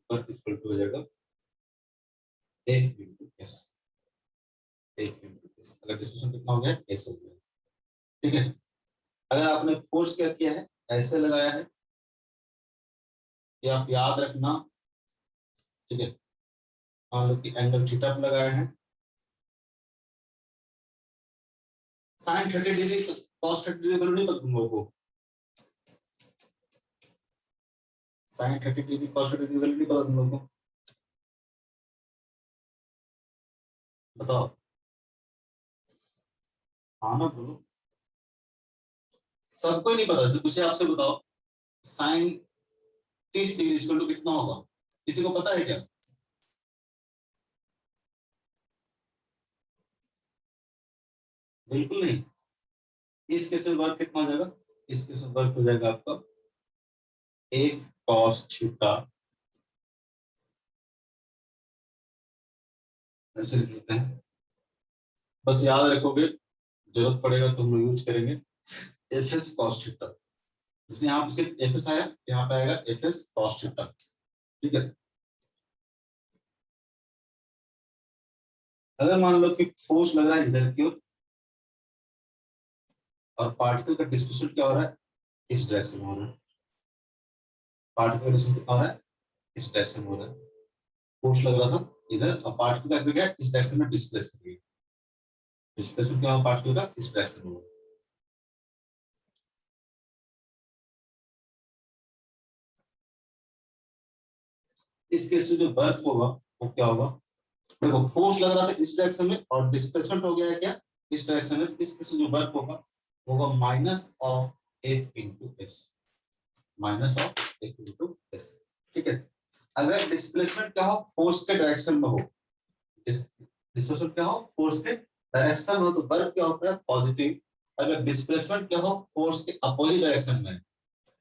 वर्क इक्वल टू हो जाएगा F into S, F into S। अगर डिस्प्लेसमेंट कितना हो गया, S हो गया, ठीक है। अगर आपने फोर्स क्या किया है, ऐसे लगाया है, ये आप याद रखना, ठीक है। मान लो कि एंगल थीटा पे लगाया है, sin 30 degree cos 30 degree value नहीं पता तुम लोगों को, sin 30 degree cos 30 degree value नहीं पता तुम लोगों को, बताओ, हाँ ना बोलो, सबको नहीं पता, कुछ आपसे बताओ, sin 30 डिग्री इक्वल टू कितना होगा, किसी को पता है क्या, बिल्कुल नहीं। इस केस में वर्क कितना हो जाएगा, इस केस में वर्क हो जाएगा आपका F cos थीटा, ऐसे लिख लेते हैं, बस याद रखोगे, जरूरत पड़ेगा तो हम यूज करेंगे Fs cos थीटा। जैसे यहाँ पे सिर्फ Fs आया, यहाँ पे आएगा Fs cos थीटा, ठीक है। अगर मान लो कि फोर्स लग रहा है इधर की ओर और पार्टिकल का डिस्प्लेसमेंट क्या हो रहा है, इस डायरेक्शन में हो रहा है, पार्टिकल का डिस्प्लेसमेंट कितना हो रहा है, इस डायरेक्शन में हो रहा है, फोर्स लग रहा था इधर और पार्टिकल का क्या, इस डायरेक्शन में डिस्प्लेस कर गया, डिस्प्लेसमेंट क्या हो पार्टिकल का, इस डायरेक्शन में हो रहा है। इस केस में जो वर्क होगा वो क्या होगा, देखो फोर्स लग रहा था इस डायरेक्शन में और डिस्प्लेसमेंट हो गया है क्या, इस डायरेक्शन में, इस केस में जो वर्क होगा होगा minus of F into S, minus of F into S, ठीक है। अगर डिस्प्लेसमेंट क्या हो, फोर्स के डायरेक्शन में हो, डिस्प्लेसमेंट क्या हो, फोर्स के डायरेक्शन में हो, तो वर्क क्या होता है, पॉजिटिव। अगर डिस्प्लेसमेंट क्या हो, फोर्स के अपोजिट डायरेक्शन में,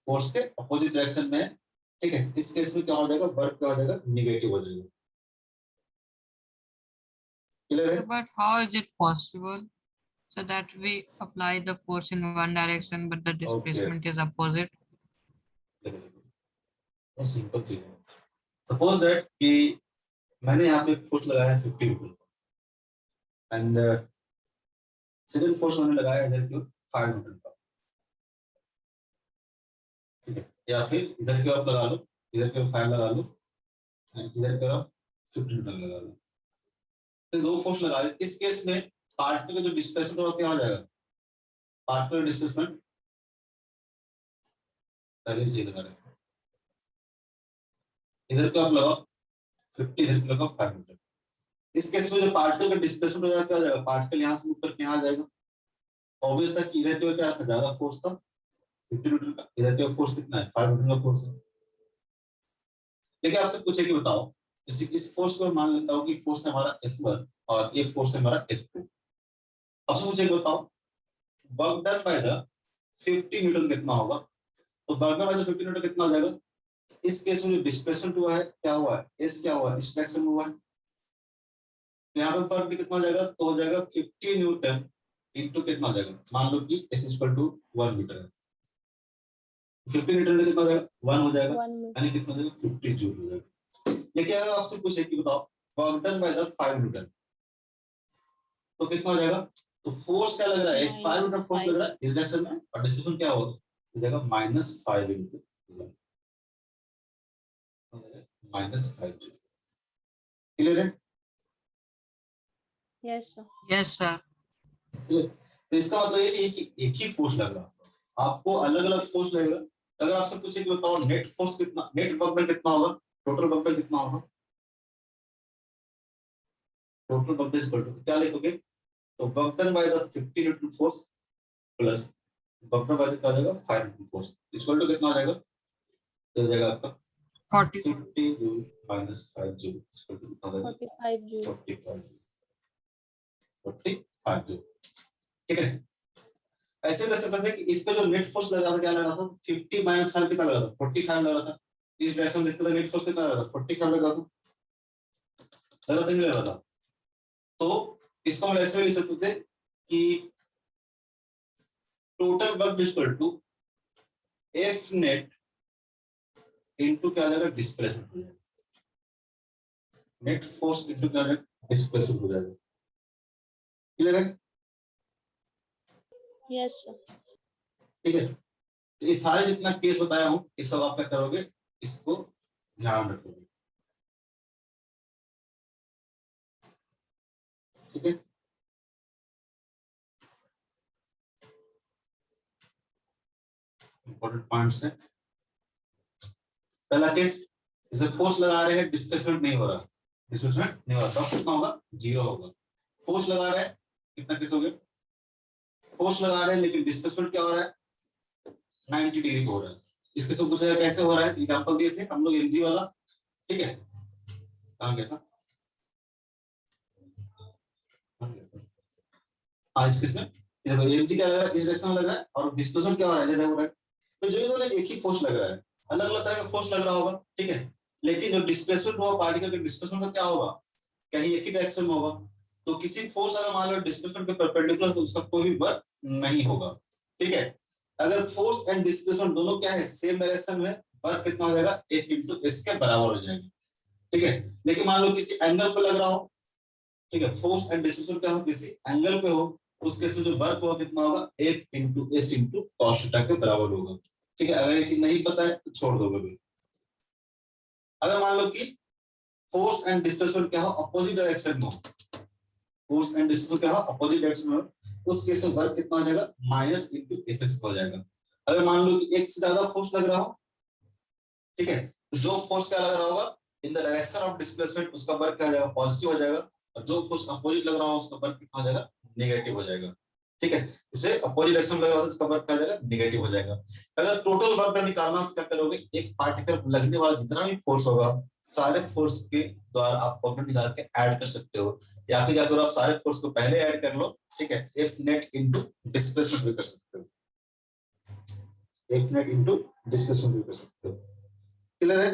फोर्स के अपोजिट डायरेक्शन में, ठीक है, इस केस में क्या हो जाएगा, वर्क क्या हो जाएगा, निगेटिव हो जाएगा, क्लियर है। But how is it possible so that we apply the force in one direction but the displacement is opposite? बहुत सिंपल चीज है, सपोज दैट कि मैंने यहाँ पे फोर्स लगाया है 50 न्यूटन एंड सेकंड फोर्स मैंने लगाया इधर की 5 न्यूटन का, ठीक है। या फिर इधर की ओर लगा लो, इधर की ओर 5 लगा लो एंड इधर की ओर 50 न्यूटन लगा लो, तो दो फोर्स लगा दे। इस केस में पार्टिकल का जो डिस्प्लेसमेंट होगा क्या हो जाएगा, पार्टिकल डिस्प्लेसमेंट पहले से लगा रहे, इधर का आप लगाओ 50, इधर का लगाओ 5 न्यूटन। इस केस में जो पार्टिकल का डिस्प्लेसमेंट हो जाएगा क्या हो जाएगा, पार्टिकल यहाँ से मूव करके यहाँ आ जाएगा, ऑब्वियस था कि इधर की ओर क्या था, ज्यादा फोर्स था 50 न्यूटन का, इधर की ओर फोर्स कितना है, 5 न्यूटन का फोर्स है। लेकिन आपसे पूछे कि बताओ, जैसे इस फोर्स को मान लेता हूँ कि फोर्स है हमारा F1 और ये फोर्स है हमारा F2, आपसे पूछे कि बताओ work done by the 50 Newton कितना होगा, तो बर्नर बाय द 50 न्यूटन कितना हो जाएगा। इस केस में जो डिस्प्लेसमेंट हुआ है क्या हुआ है, एस क्या हुआ है, इस डायरेक्शन में हुआ है। यहाँ पे वर्क भी कितना हो जाएगा, तो हो जाएगा 50 न्यूटन इनटू कितना हो जाएगा, मान लो कि s इक्वल टू 1 मीटर है, 50 न्यूटन में कितना हो जाएगा 1 हो जाएगा, 1 मीटर। यानी कितना हो जाएगा 50 जूल हो जाएगा। लेकिन अगर आपसे पूछे कि बताओ work done by the 5 Newton तो कितना हो जाएगा, तो फोर्स क्या लग रहा है, 5 न्यूटन फोर्स लग रहा है इस डायरेक्शन में, और डिस्प्लेसमेंट क्या होगा, हो जाएगा -5 इनटू -5 जूल। क्लियर है। Yes sir. Yes, sir. तो इसका मतलब ये नहीं कि एक ही फोर्स लग रहा है, आपको अलग अलग फोर्स लगेगा। अगर आपसे पूछे कि बताओ नेट फोर्स कितना, नेट वर्क डन कितना होगा, टोटल वर्क डन कितना होगा, total work done equal to क्या लिखोगे, तो work done by the 50 newton force plus work done by the क्या हो जाएगा 5 न्यूटन फोर्स इक्वल टू कितना आ जाएगा, तो हो जाएगा आपका 40. 50 joule minus 5 joule equal to कितना हो जाएगा 45 जूल। 45 जूल। ठीक है, ऐसे कर सकते थे कि इस पे जो नेट फोर्स लगा था क्या लगा था, 50 माइनस 5 कितना लगा था, 45 लगा था। इस डायरेक्शन देखते थे नेट फोर्स कितना लगा था, 45 लगा था, लगा था नहीं लगा था। तो इसको हम ऐसे लिख सकते थे कि total work equal to F net into क्या आ जाएगा, डिस्प्लेसमेंट हो जाएगा, नेट फोर्स इनटू क्या आ जाएगा, डिस्प्लेसमेंट हो जाएगा। क्लियर है। Yes sir. ठीक है, तो ये सारे जितना केस बताया हूं ये सब आप क्या करोगे, इसको ध्यान रखोगे। ठीक है, इंपॉर्टेंट पॉइंट्स है। पहला केस, इसे फोर्स लगा रहे हैं, डिस्प्लेसमेंट नहीं हो रहा, डिस्प्लेसमेंट नहीं हो रहा, तब कितना होगा, 0 होगा। फोर्स लगा रहे हैं, कितना केस हो गया, फोर्स लगा रहे हैं लेकिन डिस्प्लेसमेंट क्या हो रहा है, 90 डिग्री हो रहा है। इसके सब पूछा कैसे हो रहा है, एग्जांपल दिए थे हम लोग mg वाला। ठीक है, कहां गया था, आज किसमें, देखो mg क्या लग रहा है, इस डायरेक्शन में लग रहा है, और डिस्प्लेसमेंट क्या हो रहा है, इधर हो रहा है। तो जो इन्होंने एक ही फोर्स लग रहा है, अलग अलग तरह का फोर्स लग रहा होगा। ठीक है, लेकिन जो डिस्प्लेसमेंट हुआ पार्टिकल के, डिस्प्लेसमेंट का क्या होगा, कहीं एक ही डायरेक्शन में होगा। तो किसी फोर्स अगर मान लो डिस्प्लेसमेंट के परपेंडिकुलर तो उसका कोई भी वर्क नहीं होगा। ठीक है, अगर फोर्स एंड डिस्प्लेसमेंट दोनों क्या है, सेम डायरेक्शन में, वर्क कितना हो जाएगा, F * S के बराबर हो जाएगा। ठीक है, लेकिन मान लो किसी एंगल पे लग रहा हो, ठीक है, फोर्स एंड डिस्प्लेसमेंट क्या हो, किसी एंगल पे हो, उस केस में जो वर्क होगा कितना होगा, F * S * cos θ के बराबर होगा। ठीक है, अगर ये चीज नहीं पता है तो छोड़ दो कभी। अगर मान लो कि फोर्स एंड डिस्प्लेसमेंट क्या हो, अपोजिट डायरेक्शन में हो, फोर्स एंड डिस्टेंस क्या हो, अपोजिट डायरेक्शन में, उस केस में वर्क कितना हो जाएगा, माइनस इंटू Fs हो जाएगा। अगर मान लो कि एक से ज्यादा फोर्स लग रहा हो, ठीक है, तो जो फोर्स क्या लग रहा होगा इन द डायरेक्शन ऑफ डिस्प्लेसमेंट, उसका वर्क क्या हो जाएगा, पॉजिटिव हो जाएगा, और जो फोर्स अपोजिट लग रहा हो उसका वर्क कितना हो जाएगा, नेगेटिव हो जाएगा। ठीक है, इसे अपोजिट डायरेक्शन में लग रहा है उसका वर्क क्या हो जाएगा, नेगेटिव हो जाएगा। अगर टोटल वर्क निकालना तो क्या करोगे, एक पार्टिकल लगने वाला जितना भी फोर्स होगा, सारे फोर्स के द्वारा आप वर्क निकाल के ऐड कर सकते हो, या फिर क्या करो आप सारे फोर्स को पहले ऐड कर लो। ठीक है, F net into डिस्प्लेसमेंट भी कर सकते हो, F net into डिस्प्लेसमेंट भी कर सकते हो। क्लियर है।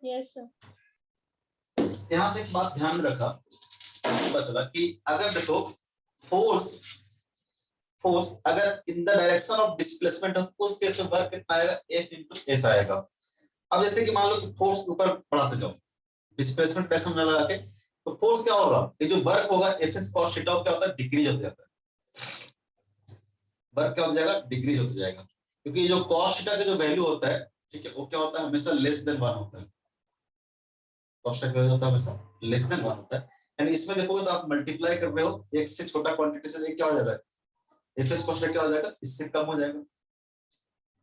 Yes sir. यहाँ से एक बात ध्यान में रखा, पता चला कि अगर देखो फोर्स अगर इन द डायरेक्शन ऑफ डिस्प्लेसमेंट हो, उस केस में वर्क कितना आएगा, F * S आएगा। अब जैसे कि मान लो कि फोर्स ऊपर बढ़ाते जाओ, डिस्प्लेसमेंट डायरेक्शन में लगा के, तो फोर्स क्या होगा, ये जो वर्क होगा Fs cos θ क्या होता है, डिक्रीज होता जाता है, वर्क क्या हो जाएगा, डिक्रीज होता जाएगा, क्योंकि जो cos θ का जो वैल्यू होता है, ठीक है, वो क्या होता है, हमेशा लेस देन 1 होता है। cos θ का वैल्यू होता है हमेशा लेस देन 1 होता है, यानी इसमें देखोगे तो आप मल्टीप्लाई कर रहे हो, एक से छोटा क्वांटिटी से, एक क्या हो जाएगा, Fs cos θ क्या हो जाएगा, इससे कम हो जाएगा।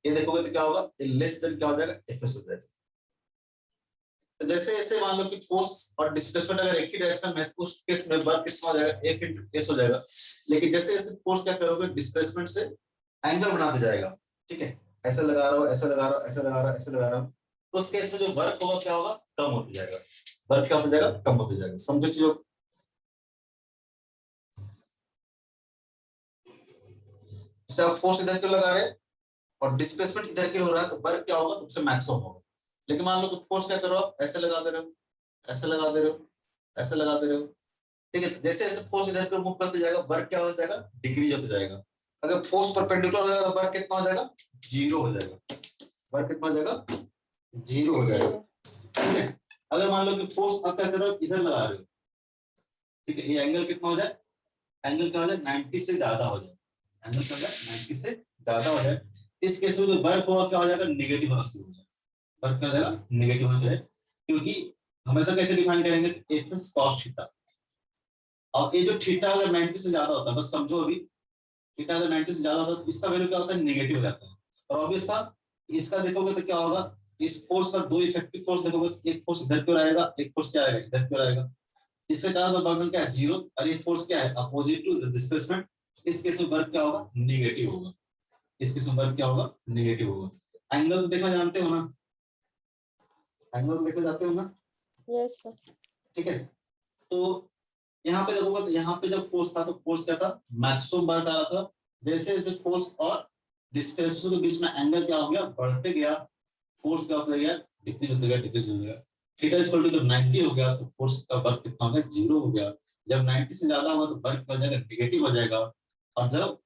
ये देखोगे तो क्या होगा, लेस देन क्या हो जाएगा, Fs हो जाएगा। तो जैसे ऐसे मान लो कि फोर्स और डिस्प्लेसमेंट अगर एक ही डायरेक्शन में, उस केस में वर्क कितना हो जाएगा, F * S हो जाएगा। लेकिन जैसे जैसे फोर्स क्या करोगे, डिस्प्लेसमेंट से एंगल बनाते जाएगा। ठीक है, ऐसा लगा रहा हो, ऐसा लगा रहा हो, ऐसा लगा रहा हो, ऐसा लगा रहा हो, तो उस केस में जो वर्क होगा क्या होगा, कम होता जाएगा, वर्क क्या होता जाएगा, कम होता जाएगा। समझो चीजों। इससे आप फोर्स इधर क्यों लगा रहे हैं और डिस्प्लेसमेंट इधर क्यों हो रहा है, तो वर्क क्या होगा, सबसे मैक्सिमम होगा। लेकिन मान लो कि फोर्स क्या करो आप, ऐसे लगा दे रहे हो, ऐसे लगा दे रहे हो, ऐसे लगा दे रहे हो, ठीक है। जैसे जैसे फोर्स इधर को मूव करते जाएगा, वर्क क्या हो जाएगा, डिक्रीज होता जाएगा। अगर फोर्स परपेंडिकुलर हो जाएगा तो वर्क कितना हो जाएगा, जीरो हो जाएगा। वर्क कितना हो जाएगा, जीरो हो जाएगा, ठीक है। अगर मान लो कि फोर्स आप क्या कर रहे हो, इधर लगा रहे हो, ठीक है, ये एंगल कितना हो जाए, एंगल क्या हो जाए, 90 से ज्यादा हो जाए, एंगल क्या हो जाए, 90 से ज्यादा हो जाए। इस केस में जो वर्क होगा क्या हो जाएगा, निगेटिव होना शुरू हो जाएगा, वर्क क्या हो जाएगा, निगेटिव हो जाए। क्योंकि हमेशा कैसे डिफाइन करेंगे, एफ इज कॉस थीटा। और ये जो थीटा अगर 90 से ज्यादा होता है, बस समझो अभी, थीटा अगर 90 से ज्यादा होता है तो इसका वैल्यू क्या होता है, नेगेटिव हो जाता है। और ऑब्वियस था, इसका देखोगे तो क्या होगा, इस फोर्स का दो इफेक्टिव फोर्स देखोगे तो एक फोर्स इधर क्यों आएगा, एक फोर्स क्या आएगा, इधर क्यों आएगा। इससे कहा तो बर्डन क्या है, जीरो, और ये फोर्स क्या है, अपोजिट टू डिस्प्लेसमेंट। इस केस में वर्क क्या होगा, नेगेटिव होगा। इस केस में वर्क क्या होगा, नेगेटिव होगा। एंगल तो देखना जानते हो ना, एंगल तो देखना जानते हो ना, यस सर। ठीक है। तो यहाँ पे देखोगे तो यहाँ पे जब फोर्स था तो फोर्स क्या था, मैक्सिमम वर्क आ रहा था। जैसे जैसे फोर्स और डिस्प्लेसमेंट के बीच में एंगल क्या हो गया, बढ़ते गया, फोर्स क्या होता गया, डिक्रीज होता गया, डिक्रीज हो गया। थीटा इक्वल टू जब 90 हो गया तो फोर्स का वर्क कितना हो गया, जीरो हो गया। जब 90 से ज्यादा होगा तो वर्क हो जाएगा, नेगेटिव हो जाएगा। और जब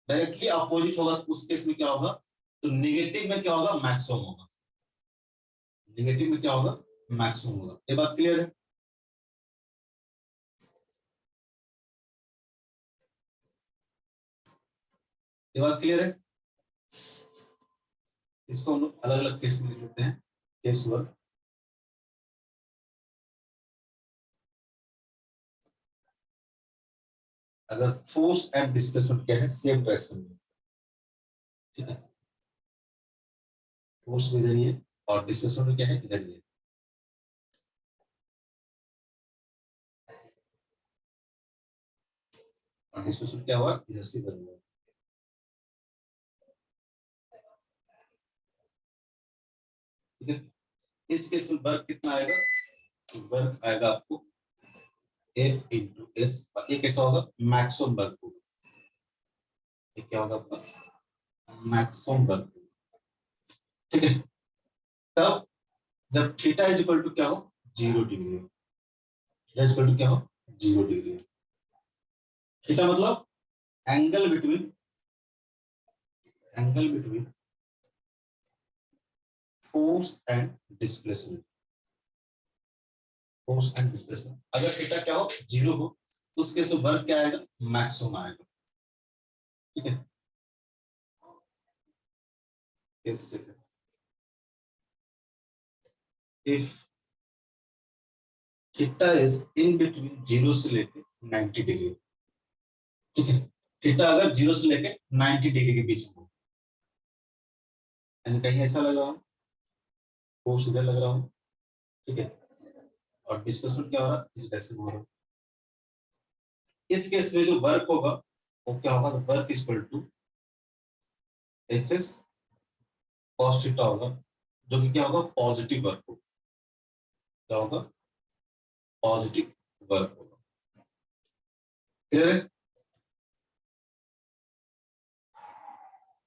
डायरेक्टली अपोजिट होगा तो उस केस में क्या होगा, तो नेगेटिव में क्या होगा, मैक्सिमम होगा। नेगेटिव में क्या होगा, मैक्सिमम होगा। ये बात क्लियर है। ये बात क्लियर है। इसको हम लोग अलग अलग केस में लिख लेते हैं, केस वर्क। अगर फोर्स एंड डिस्प्लेसमेंट क्या है, सेम डायरेक्शन में, ठीक है, फोर्स भी इधर ही है और डिस्प्लेसमेंट क्या है, इधर ही है। और डिस्प्लेसमेंट क्या हुआ, इधर से इधर हुआ, ठीक है। इस केस में वर्क कितना आएगा, वर्क आएगा आपको F इंटू एस। ये कैसा होगा, मैक्सिमम वर्क होगा। ये क्या होगा आपका, मैक्सिमम वर्क, ठीक है। तब जब थीटा इज इक्वल टू क्या हो, 0 degree, theta is equal to क्या हो, 0 डिग्री। थीटा मतलब angle between force and displacement. Force and displacement अगर थीटा क्या हो, 0 हो तो उसके से वर्क क्या आएगा, मैक्सिमम आएगा, ठीक है। If theta is in between 0 से लेके 90 डिग्री, ठीक है। थीटा अगर 0 से लेके 90 डिग्री के बीच में हो, यानी कहीं ऐसा लग रहा हो, फोर्स इधर लग रहा हो, ठीक है, और डिस्प्लेसमेंट क्या हो रहा है, इस डायरेक्शन में हो रहा है। इस केस में जो वर्क होगा वो क्या होगा, work is equal to F S cos theta होगा, जो कि क्या होगा, पॉजिटिव वर्क होगा। क्या होगा, पॉजिटिव वर्क होगा। क्लियर है।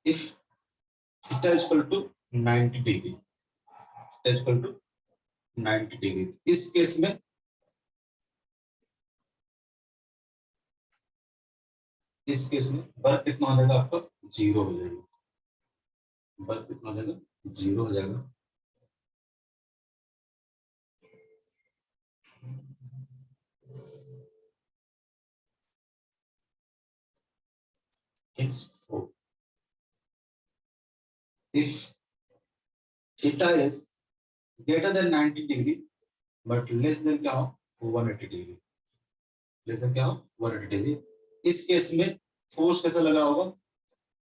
If theta is equal to 90 degree, theta is equal to 90 degree, इस केस में वर्क कितना हो जाएगा आपका, 0 हो जाएगा। वर्क कितना हो जाएगा, 0 हो जाएगा। If theta is greater than 90 degree but less than क्या हो, 180 डिग्री, लेस देन क्या हो, 180 डिग्री। इस केस में फोर्स कैसा लग रहा होगा,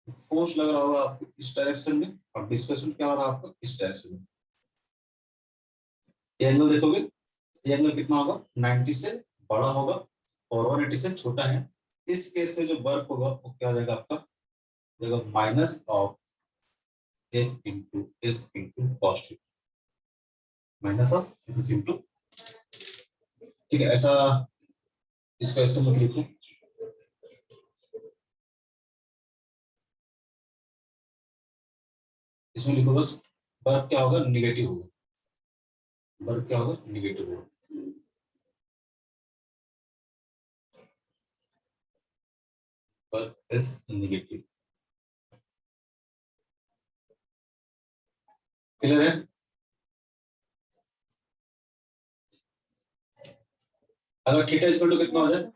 फोर्स लग रहा होगा आपको इस डायरेक्शन में, और डिस्प्लेसमेंट क्या हो रहा है आपको, इस डायरेक्शन में। ये एंगल देखोगे, ये एंगल कितना होगा, 90 से बड़ा होगा और 180 से छोटा है। इस केस में जो वर्क होगा वो क्या हो जाएगा आपका, जाएगा minus of F into S into cos theta, minus of F into, ठीक है। ऐसा इसको ऐसे मत लिखो, इसमें लिखो बस वर्ग क्या होगा, निगेटिव होगा, वर्ग क्या होगा, निगेटिव होगा। वर्ग इज निगेटिव। क्लियर है? अगर थीटा इक्वल टू कितना हो जाए,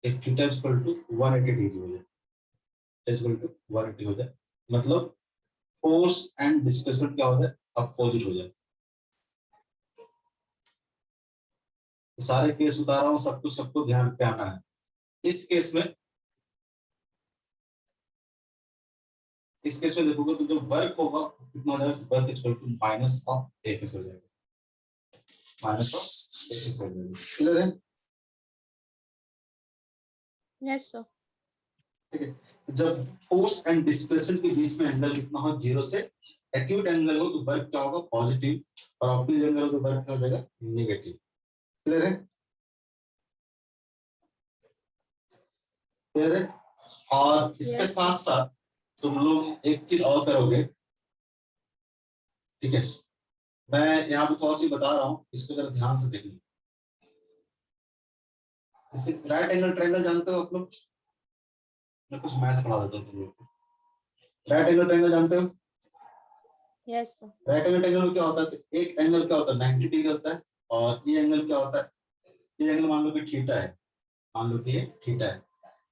if theta equal to 180 degree हो जाए, इक्वल टू 180 हो जाए, मतलब फोर्स एंड डिस्प्लेसमेंट क्या हो जाए, अपोजिट हो जाए। तो सारे केस बता रहा हूँ, सब कुछ सबको ध्यान पे आना है। इस केस में देखोगे तो जो वर्क होगा कितना हो जाएगा, work equal to minus of F हो जाएगा, माइनस ऑफ एफ हो जाएगा। क्लियर है? Yes sir. ठीक है। जब फोर्स एंड डिस्प्लेसमेंट के बीच में एंगल कितना हो, जीरो से एक्यूट एंगल हो तो वर्क क्या होगा, पॉजिटिव, और ऑपोजिट एंगल हो तो वर्क क्या हो जाएगा, नेगेटिव। क्लियर है? क्लियर है? और इसके Yes, साथ साथ तुम लोग एक चीज और करोगे, ठीक है, मैं यहाँ पे थोड़ा सी बता रहा हूँ, इसको जरा ध्यान से देख लो। जैसे राइट एंगल ट्रायंगल जानते हो आप लोग, मैं कुछ मैथ्स पढ़ा देता हूँ तुम लोग को। राइट एंगल ट्रायंगल जानते हो? Yes sir. Right angle triangle में क्या होता है, तो एक एंगल क्या होता है, 90 डिग्री होता है, और ये एंगल क्या होता है, ये एंगल मान लो कि थीटा है, मान लो कि ये थीटा है।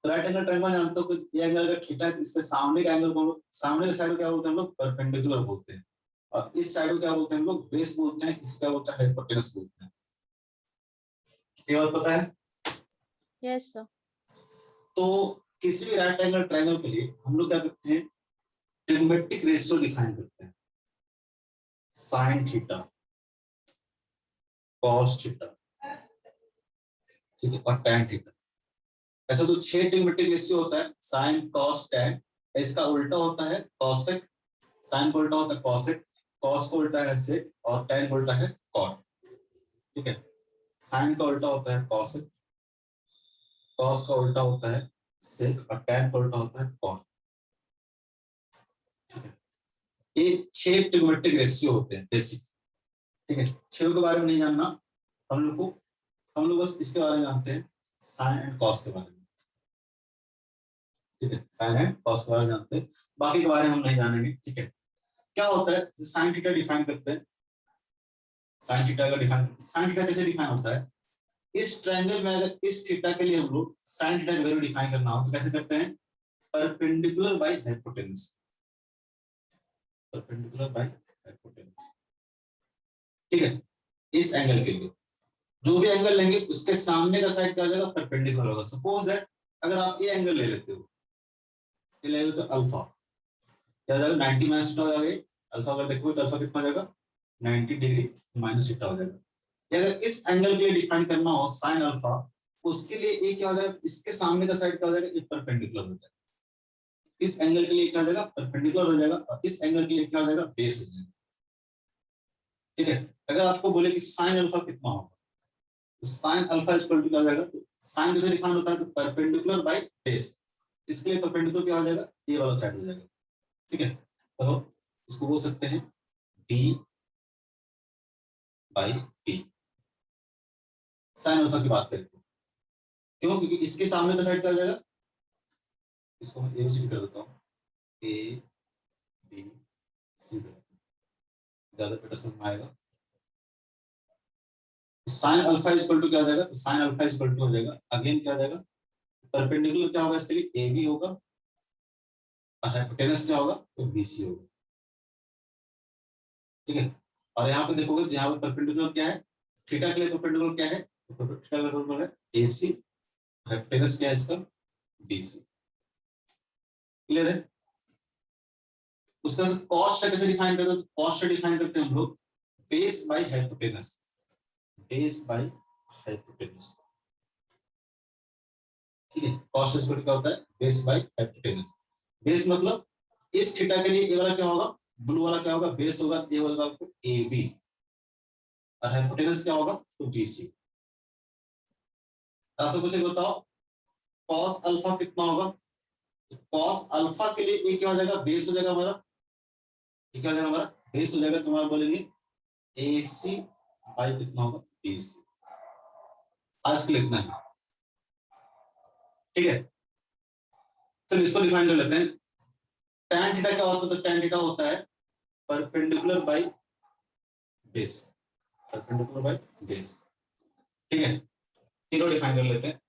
तो राइट एंगल ट्रायंगल जानते हो कि ये एंगल अगर थीटा है, इसके सामने का एंगल को, सामने के साइड को क्या बोलते हैं हम लोग, परपेंडिकुलर बोलते हैं, और इस साइड को क्या बोलते हैं हम लोग, बेस बोलते हैं, इसको क्या बोलते हैं, हाइपोटेनस बोलते हैं। ये बात पता है? Yes sir. तो किसी भी राइट एंगल ट्रायंगल के लिए हम लोग क्या करते हैं, ट्रिग्नोमेट्रिक रेशियो डिफाइन करते हैं, साइन थीटा, कॉस थीटा, ठीक है, और टैन थीटा। ऐसा तो 6 ट्रिग्नोमेट्रिक रेशियो होता है, साइन कॉस टैन। इसका उल्टा होता है कॉसेक, साइन का उल्टा होता है कॉसेक, कॉस का उल्टा है सेक, और टैन का उल्टा है कॉट। ठीक है, साइन का उल्टा होता है कॉसेक, कॉस का उल्टा होता है सेक, और टैन का उल्टा होता है कॉट। ठीक है, ये 6 ट्रिग्नोमेट्रिक रेशियो होते हैं बेसिक। ठीक है, 6 के बारे में नहीं जानना हम लोग को, हम लोग बस इसके बारे में जानते हैं, साइन एंड कॉस के बारे में। ठीक है, साइन एंड कॉस के बारे में जानते हैं, बाकी के बारे में हम नहीं जानेंगे। ठीक है, क्या होता है, साइन थीटा डिफाइन करते हैं, साइन थीटा का डिफाइन, साइन थीटा कैसे डिफाइन होता है, इस ट्रायंगल में अगर इस थीटा के लिए हम लोग साइन थीटा की वैल्यू डिफाइन करना हो तो कैसे करते हैं, perpendicular by hypotenuse, perpendicular by hypotenuse. ठीक है, इस एंगल के लिए जो भी एंगल लेंगे उसके सामने का साइड क्या हो जाएगा, परपेंडिकुलर होगा। सपोज दैट अगर आप ये एंगल ले लेते हो, ये ले लेते हो अल्फा, क्या हो जाएगा, 90 माइनस थीटा हो जाएगा। अल्फा अगर देखोगे तो अल्फा कितना हो जाएगा, 90 डिग्री माइनस थीटा हो जाएगा। अगर इस एंगल के लिए डिफाइन करना हो साइन अल्फा, उसके लिए ये क्या हो जाएगा, इसके सामने का साइड क्या हो जाएगा, ये परपेंडिकुलर हो जाएगा। इस एंगल के लिए क्या हो जाएगा, परपेंडिकुलर हो जाएगा, और इस एंगल के लिए क्या हो जाएगा, बेस हो जाएगा। ठीक है, अगर आपको बोले कि साइन अल्फा कितना होगा, तो साइन अल्फा इक्वल टू क्या हो जाएगा, साइन कैसे डिफाइन होता है, तो परपेंडिकुलर बाय बेस, इसके लिए परपेंडिकुलर क्या हो जाएगा, ये वाला साइड हो जाएगा। ठीक है, तो इसको बोल सकते हैं D by T, sine alpha की बात करें तो। क्यों, क्योंकि इसके सामने का साइड क्या हो जाएगा, इसको मैं एबीसी कर देता हूँ, ए बी सी, ज्यादा बेटर समझ में आएगा। साइन अल्फा इक्वल टू क्या हो जाएगा, साइन अल्फा इक्वल टू हो जाएगा, अगेन क्या हो जाएगा, परपेंडिकुलर क्या होगा इसके लिए, ए बी होगा, और हाइपोटेनस क्या होगा, तो बीसी होगा। ठीक है, और यहाँ पे देखोगे तो यहाँ पे परपेंडिकुलर क्या है, थीटा के लिए परपेंडिकुलर क्या है, तो थीटा का परपेंडिकुलर है एसी, हाइपोटेनस क्या है इसका, बीसी। क्लियर है? उसका कॉस्ट कैसे डिफाइन करते हैं, तो कॉस्ट डिफाइन करते हैं हम लोग base by hypotenuse, base by hypotenuse. ठीक है, कॉस्ट स्क्वायर क्या होता है, बेस बाय हाइपोटेनस। बेस मतलब इस थीटा के लिए ये वाला क्या होगा, ब्लू वाला क्या होगा, बेस होगा, ये वाला आपको ए बी, और हाइपोटेनस क्या होगा, तो बी सी। ऐसा कुछ बताओ, कॉस अल्फा कितना होगा, कॉस अल्फा के लिए ए क्या हो जाएगा, बेस हो जाएगा हमारा, ठीक है, हमारा बेस हो जाएगा, तुम्हारा बोलेंगे AC बाई कितना होगा BC। आज के लिए इतना है, ठीक है। चलो इसको डिफाइन कर लेते हैं। tan थीटा क्या होता है? तो tan थीटा होता है perpendicular by base, perpendicular by base, ठीक है। तीनों डिफाइन कर लेते हैं।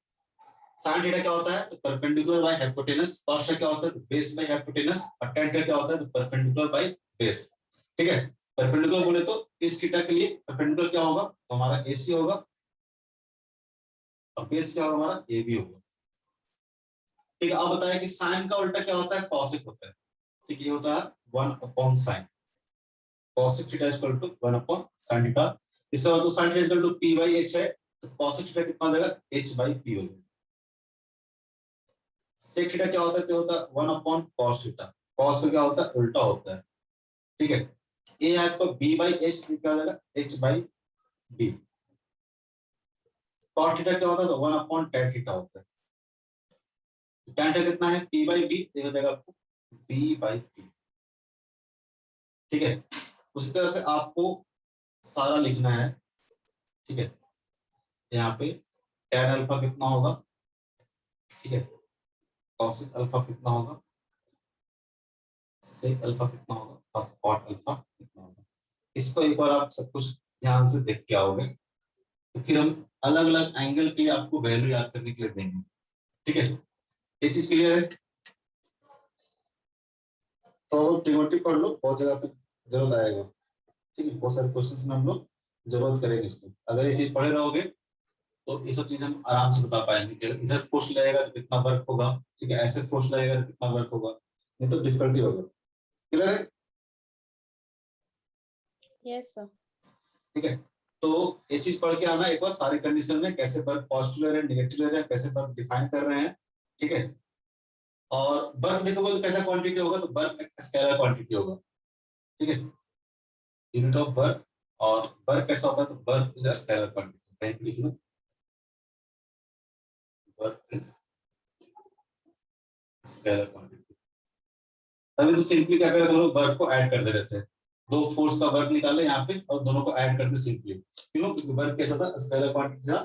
sin थीटा क्या होता है? तो perpendicular by hypotenuse. cos theta क्या होता है? तो बेस बाय हाइपोटेनस। और tan थीटा क्या होता है? तो परपेंडिकुलर बाय बेस, ठीक है। परपेंडिकुलर बोले तो इस थीटा के लिए परपेंडिकुलर क्या होगा? तो हमारा AC होगा, और बेस क्या होगा? हमारा AB होगा, ठीक है। अब बताया कि sin का उल्टा क्या होता है? cosec होता है, ठीक है। ये होता है 1/sin, cosec theta equal to 1/sin theta. इसका मतलब sin theta equal to P/H है, तो cosec थीटा कितना हो जाएगा? H/P हो जाएगा। sec थीटा क्या होता है? तो होता है 1/cos थीटा। cos का क्या होता है? उल्टा होता है, ठीक है। ये आपको B/H निकल जाएगा H/B। cot थीटा क्या होता है? तो 1/tan थीटा होता है। tan थीटा कितना है? P/B, ये हो जाएगा आपको B/P, ठीक है। उसी तरह से आपको सारा लिखना है, ठीक है। यहाँ पे tan अल्फा कितना होगा, ठीक है। cosec अल्फा कितना होगा, sec अल्फा कितना होगा, और cot अल्फा कितना होगा। इसको एक बार आप सब कुछ ध्यान से देख के आओगे, तो फिर हम अलग अलग एंगल के लिए आपको वैल्यू याद करने के लिए देंगे, ठीक है। ये चीज क्लियर है? तो ट्रिगोनोमेट्री पढ़ लो, बहुत जगह पे जरूरत आएगा, ठीक है। बहुत सारे क्वेश्चंस में हम लोग जरूरत करेंगे इसको। अगर ये चीज पढ़े रहोगे तो ये सब चीज हम आराम से बता पाएंगे कि इधर फोर्स लगेगा तो कितना वर्क होगा, ठीक है। ऐसे फोर्स लगेगा तो कितना वर्क होगा, नहीं तो डिफिकल्टी होगा। क्लियर है? Yes sir. ठीक है। तो ये चीज पढ़ के आना एक बार, सारी कंडीशन में कैसे वर्क पॉजिटिव ले रहे हैं, नेगेटिव ले रहे हैं, कैसे वर्क डिफाइन कर रहे हैं, ठीक है। और वर्क देखोगे तो कैसा क्वांटिटी होगा? तो वर्क एक स्केलर क्वांटिटी होगा, ठीक है। यूनिट ऑफ वर्क, और वर्क कैसा होता है? तो work is a scalar quantity. कहीं लिख लो, वर्क इज स्केलर क्वांटिटी। तभी तो सिंपली क्या करते हैं लोग? वर्क को ऐड करते रहते हैं। दो फोर्स का वर्क निकाले यहाँ पे और दोनों को ऐड करते सिंपली। क्यों? क्योंकि वर्क कैसा था? स्केलर क्वांटिटी था।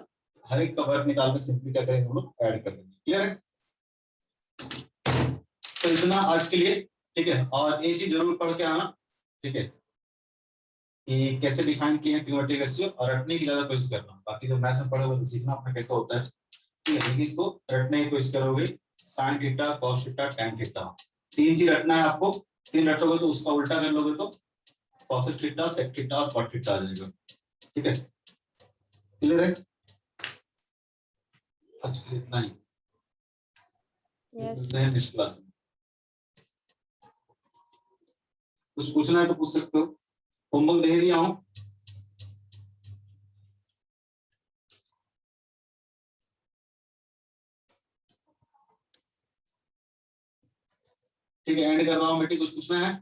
हर एक का वर्क निकाल के सिंपली क्या करेंगे हम लोग? ऐड कर देंगे। क्लियर है? तो इतना आज के लिए, ठीक है। और ये चीज जरूर पढ़ के आना, ठीक है, कि कैसे डिफाइन किए हैं ट्रिगोनोमेट्रिक रेशियो, और रटने की ज्यादा कोशिश करना। बाकी जो मैथ्स में पढ़ोगे तो सीखना अपना कैसा होता है, ठीक है। लेकिन इसको रटने की कोशिश करोगे। sin theta, cos theta, tan theta, तीन चीज रटना है आपको। तीन रटोगे तो उसका उल्टा कर लोगे तो cosec थीटा, sec थीटा और cot थीटा आ जाएगा, ठीक है। क्लियर है? आज के लिए इतना ही। यस। मिलते हैं नेक्स्ट क्लास में। कुछ पूछना है तो पूछ सकते हो। होमवर्क दे दिया हूं। ठीक है, एंड कर रहा हूं बेटी। कुछ पूछना है?